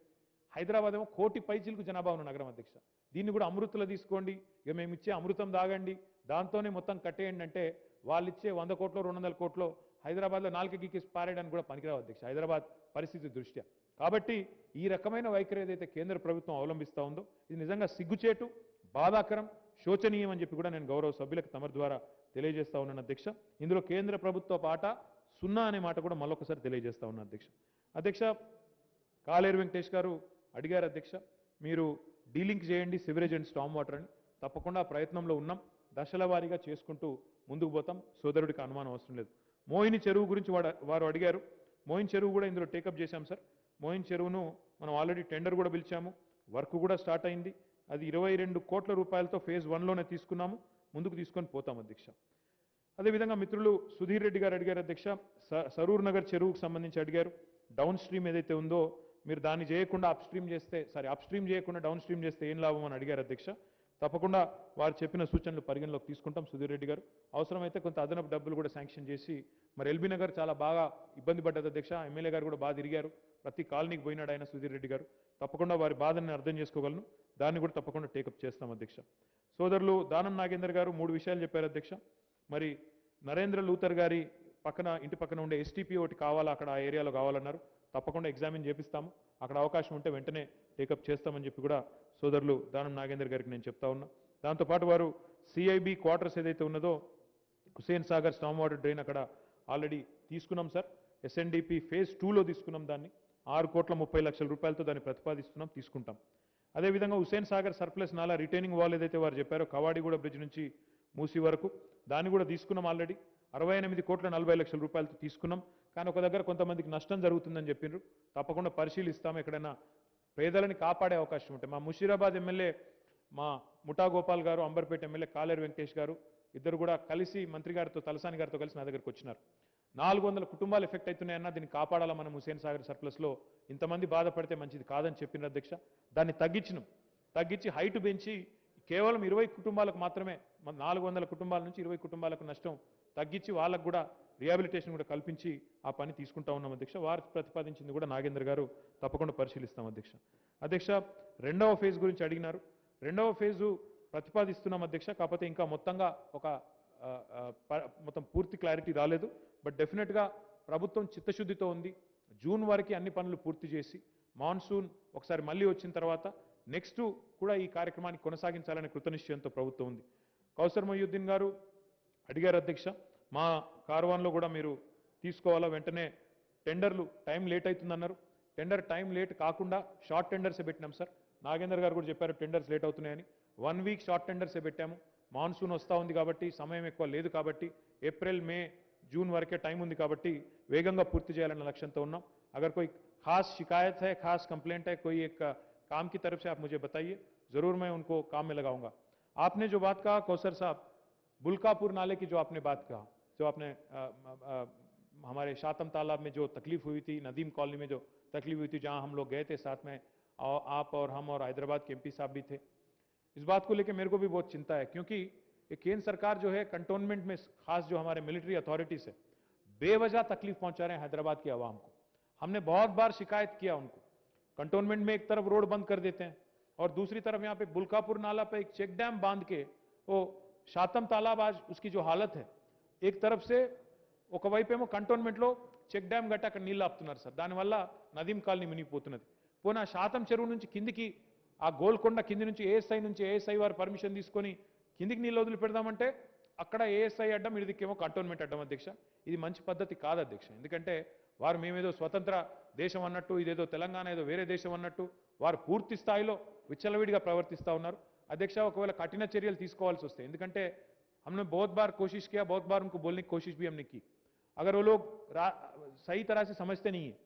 హైదరాబాద్ ఏమో 1 కోటి పైచీలకు జనాభా ఉన్న నగరం అధ్యక్ష. దీన్ని కూడా అమృత్లో తీసుకోండి, ఇక మేము ఇచ్చే అమృతం తాగండి, దాంతోనే మొత్తం కట్టేయండి అంటే వాళ్ళు ఇచ్చే 100 కోట్లు 200 కోట్లు హైదరాబాద్లో 4 గీకేసి పారేయడానికి కూడా పనికిరావు అధ్యక్ష, హైదరాబాద్ పరిస్థితి దృష్ట్యా. కాబట్టి ఈ రకమైన వైఖరి ఏదైతే కేంద్ర ప్రభుత్వం అవలంబిస్తూ ఉందో ఇది నిజంగా సిగ్గుచేటు, బాధాకరం, శోచనీయం అని చెప్పి కూడా నేను గౌరవ సభ్యులకు తమ ద్వారా తెలియజేస్తా ఉన్నాను అధ్యక్ష. ఇందులో కేంద్ర ప్రభుత్వ పాట 0 అనే మాట కూడా మళ్ళొకసారి తెలియజేస్తా ఉన్నాను అధ్యక్ష. అధ్యక్ష, కాలేరు వెంకటేష్ గారు అడిగారు అధ్యక్ష, మీరు డీలింక్ చేయండి సివరేజ్ అండ్ స్టామ్ వాటర్ అని. తప్పకుండా ప్రయత్నంలో ఉన్నాం, దశల వారీగా చేసుకుంటూ ముందుకు పోతాం, సోదరుడికి అనుమానం అవసరం లేదు. మోహిని చెరువు గురించి వారు అడిగారు. మోహిని చెరువు కూడా ఇందులో టేకప్ చేశాం సార్. మోహిని చెరువును మనం ఆల్రెడీ టెండర్ కూడా పిలిచాము, వర్క్ కూడా స్టార్ట్ అయింది. అది 22 కోట్ల రూపాయలతో ఫేజ్ 1లోనే తీసుకున్నాము, ముందుకు తీసుకొని పోతాం అధ్యక్ష. అదేవిధంగా మిత్రులు సుధీర్ రెడ్డి గారు అడిగారు అధ్యక్ష, సరూర్ నగర్ చెరువుకు సంబంధించి అడిగారు. డౌన్ స్ట్రీమ్ ఏదైతే ఉందో మీరు దాన్ని చేయకుండా అప్ స్ట్రీమ్ చేయకుండా డౌన్ స్ట్రీమ్ చేస్తే ఏం లాభం అని అడిగారు అధ్యక్ష. తప్పకుండా వారు చెప్పిన సూచనలు పరిగణలోకి తీసుకుంటాం సుధీర్ రెడ్డి గారు. అవసరమైతే కొంత అదనపు డబ్బులు కూడా శాంక్షన్ చేసి, మరి ఎల్బీ నగర్ చాలా బాగా ఇబ్బంది పడ్డది అధ్యక్ష, ఎమ్మెల్యే గారు కూడా బాగా తిరిగారు, ప్రతి కాలనీకి పోయినాడు ఆయన సుధీర్ రెడ్డి గారు. తప్పకుండా వారి బాధని అర్థం చేసుకోగలను, దాన్ని కూడా తప్పకుండా టేకప్ చేస్తాం అధ్యక్ష. సోదరులు దానం నాగేందర్ గారు 3 విషయాలు చెప్పారు అధ్యక్ష. మరి నరేంద్ర లూథర్ గారి ఇంటి పక్కన ఉండే STP ఒకటి కావాలా, అక్కడ ఆ ఏరియాలో కావాలన్నారు. తప్పకుండా ఎగ్జామిన్ చేపిస్తాము, అక్కడ అవకాశం ఉంటే వెంటనే టేకప్ చేస్తామని చెప్పి కూడా సోదరులు దానం నాగేందర్ గారికి నేను చెప్తా ఉన్నా. దాంతోపాటు వారు CIB క్వార్టర్స్ ఏదైతే ఉన్నదో Hussain Sagar storm water drain అక్కడ ఆల్రెడీ తీసుకున్నాం సార్. SNDP ఫేజ్ 2లో తీసుకున్నాం దాన్ని, 6,30,00,000 రూపాయలతో దాన్ని ప్రతిపాదిస్తున్నాం, తీసుకుంటాం. అదేవిధంగా Hussain Sagar surplus nala retaining wall ఏదైతే వారు చెప్పారో కవాడిగూడ బ్రిడ్జ్ నుంచి మూసి వరకు దాన్ని కూడా తీసుకున్నాం ఆల్రెడీ, 68,40,00,000 రూపాయలతో తీసుకున్నాం. కానీ ఒక దగ్గర కొంతమందికి నష్టం జరుగుతుందని చెప్పిండ్రు, తప్పకుండా పరిశీలిస్తాం. ఎక్కడైనా పేదలని కాపాడే అవకాశం ఉంటే మా ముషీరాబాద్ ఎమ్మెల్యే మా ముఠా గోపాల్ గారు, అంబర్పేట ఎమ్మెల్యే కాలేరు వెంకటేష్ గారు ఇద్దరు కూడా కలిసి మంత్రి గారితో తలసాని గారితో కలిసి నా దగ్గరికి వచ్చినారు. 400 కుటుంబాలు ఎఫెక్ట్ అవుతున్నాయన్నా, దీన్ని కాపాడాలా మనం హుసేన్ సాగర్ సర్ప్లస్లో, ఇంతమంది బాధపడితే మంచిది కాదని చెప్పిన అధ్యక్ష. దాన్ని తగ్గించి హైట్ పెంచి కేవలం 20 కుటుంబాలకు మాత్రమే, 400 కుటుంబాల నుంచి 20 కుటుంబాలకు నష్టం తగ్గించి వాళ్ళకు కూడా రిహాబిలిటేషన్ కూడా కల్పించి ఆ పని తీసుకుంటా ఉన్నాం అధ్యక్ష. వారు ప్రతిపాదించింది కూడా నాగేంద్ర గారు తప్పకుండా పరిశీలిస్తాం అధ్యక్ష. అధ్యక్ష, 2వ ఫేజ్ గురించి అడిగినారు. 2వ ఫేజు ప్రతిపాదిస్తున్నాం అధ్యక్ష, కాకపోతే ఇంకా మొత్తంగా మొత్తం పూర్తి క్లారిటీ రాలేదు. బట్ డెఫినెట్గా ప్రభుత్వం చిత్తశుద్ధితో ఉంది. జూన్ వరకు అన్ని పనులు పూర్తి చేసి మాన్సూన్ ఒకసారి మళ్ళీ వచ్చిన తర్వాత నెక్స్ట్ కూడా ఈ కార్యక్రమాన్ని కొనసాగించాలనే కృతనిశ్చయంతో ప్రభుత్వం ఉంది. కౌసర్ మొయ్యుద్దీన్ గారు అడిగారు అధ్యక్ష, మా కార్వాన్లో కూడా మీరు తీసుకోవాలా, వెంటనే టెండర్లు టైం లేట్ అవుతుందన్నారు. టెండర్ టైం లేట్ కాకుండా షార్ట్ టెండర్సే పెట్టినాం సార్. నాగేందర్ గారు కూడా చెప్పారు టెండర్స్ లేట్ అవుతున్నాయని. 1 వీక్ షార్ట్ టెండర్సే పెట్టాము. మాన్సూన్ వస్తూ ఉంది కాబట్టి సమయం ఎక్కువ లేదు కాబట్టి ఏప్రిల్ మే జూన్ వరకే టైం ఉంది కాబట్టి వేగంగా పూర్తి చేయాలన్న లక్ష్యంతో ఉన్నాం. अगर कोई खास शिकायत है, खास कंप्लेंट है कोई एक काम की तरफ से, आप मुझे बताइए, जरूर मैं उनको काम में लगाऊंगा. आपने जो बात कहा कौसर साहब, बुल्कापुर नाले की जो आपने बात कहा, जो आपने हमारे शातम तालाब में जो तकलीफ हुई थी, नदीम कॉलोनी में जो तकलीफ हुई थी, जहां हम लोग गए थे साथ में, आप और हम और हैदराबाद के MP साहब भी थे. इस बात को लेकर मेरे को भी बहुत चिंता है, क्योंकि ये केंद्र सरकार जो है कंटोनमेंट में, खास जो हमारे मिलिट्री अथॉरिटीज है, बेवजह तकलीफ पहुंचा रहे हैं हैदराबाद की आवाम को. हमने बहुत बार शिकायत किया उनको. कंटोनमेंट में एक तरफ रोड बंद कर देते हैं और दूसरी तरफ यहाँ पे बुल्कापुर नाला पे एक चेक डैम बांध के, वो शातम तालाब आज उसकी जो हालत है, एक तरफ से ఒకవైపేమో కంటోన్మెంట్లో చెక్ డ్యామ్ గట్ట అక్కడ నీళ్ళు ఆపుతున్నారు సార్. దానివల్ల నదీం కాలనీ మునిగిపోతున్నది. పోనా శాతం చెరువు నుంచి కిందికి, ఆ గోల్కొండ కింది నుంచి ఏఎస్ఐ వారు పర్మిషన్ తీసుకొని కిందికి నీళ్ళు వదిలిపెడదామంటే అక్కడ ఏఎస్ఐ అడ్డం ఇదికేమో కంటోన్మెంట్ అడ్డం అధ్యక్ష. ఇది మంచి పద్ధతి కాదు అధ్యక్ష. ఎందుకంటే వారు మేమేదో స్వతంత్ర దేశం అన్నట్టు, ఇదేదో తెలంగాణ ఏదో వేరే దేశం అన్నట్టు వారు పూర్తి స్థాయిలో విచ్చలవిడిగా ప్రవర్తిస్తూ ఉన్నారు అధ్యక్ష. ఒకవేళ కఠిన చర్యలు తీసుకోవాల్సి వస్తాయి, ఎందుకంటే हमने बहुत बार कोशिश किया, बहुत बार उनको बोलने की कोशिश भी हमने की. अगर वो लोग सही तरह से समझते नहीं है,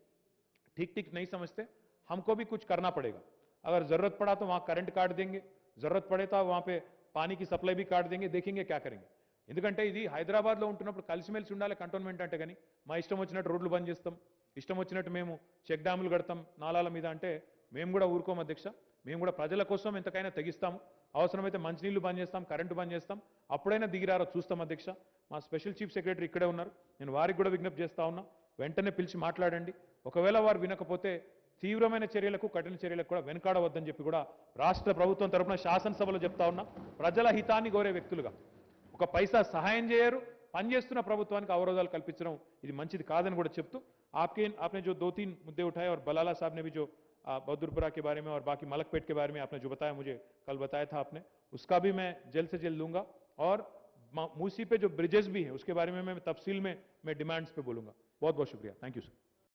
ठीक ठीक नहीं समझते, हमको भी कुछ करना पड़ेगा. अगर जरूरत पड़ा तो वहां करंट काट देंगे, जरूरत पड़े तो वहां पे पानी की सप्लाई भी काट देंगे, देखेंगे क्या करेंगे. ఎందుకంటే ఇది హైదరాబాద్లో ఉంటున్నప్పుడు కలిసిమెలిసి ఉండాలి కంటోన్మెంట్ అంటే. కానీ మా ఇష్టం వచ్చినట్టు రోడ్లు బంద్ చేస్తాం, ఇష్టం వచ్చినట్టు మేము చెక్ డ్యాములు కడతాం నాలాల మీద అంటే మేము కూడా ఊరుకోం అధ్యక్ష. మేము కూడా ప్రజల కోసం ఎంతకైనా తెగిస్తాము. అవసరమైతే మంచినీళ్లు బంద్ చేస్తాం, కరెంటు బంద్ చేస్తాం, అప్పుడైనా దిగిరారో చూస్తాం అధ్యక్ష. మా స్పెషల్ చీఫ్ సెక్రటరీ ఇక్కడే ఉన్నారు, నేను వారికి కూడా విజ్ఞప్తి చేస్తా ఉన్నా, వెంటనే పిలిచి మాట్లాడండి. ఒకవేళ వారు వినకపోతే తీవ్రమైన చర్యలకు, కఠిన చర్యలకు కూడా వెనకాడవద్దని చెప్పి కూడా రాష్ట్ర ప్రభుత్వం తరఫున శాసనసభలో చెప్తా ఉన్నా. ప్రజల హితాన్ని కోరే వ్యక్తులుగా ఒక పైసా సహాయం చేయరు, పనిచేస్తున్న ప్రభుత్వానికి అవరోధాలు కల్పించడం ఇది మంచిది కాదని కూడా చెప్తూ आपने जो 2-3 मुद्दे उठाए और बलाला साहब ने भी जो बहादुरपुरा के बारे में और बाकी मलकपेट के बारे में आपने जो बताया, मुझे कल बताया था आपने, उसका भी मैं जल्द से जल्द लूंगा. और मूसी पे जो ब्रिजेस भी है उसके बारे में मैं तफसील में मैं डिमांड्स पे बोलूंगा. बहुत बहुत शुक्रिया. Thank you sir.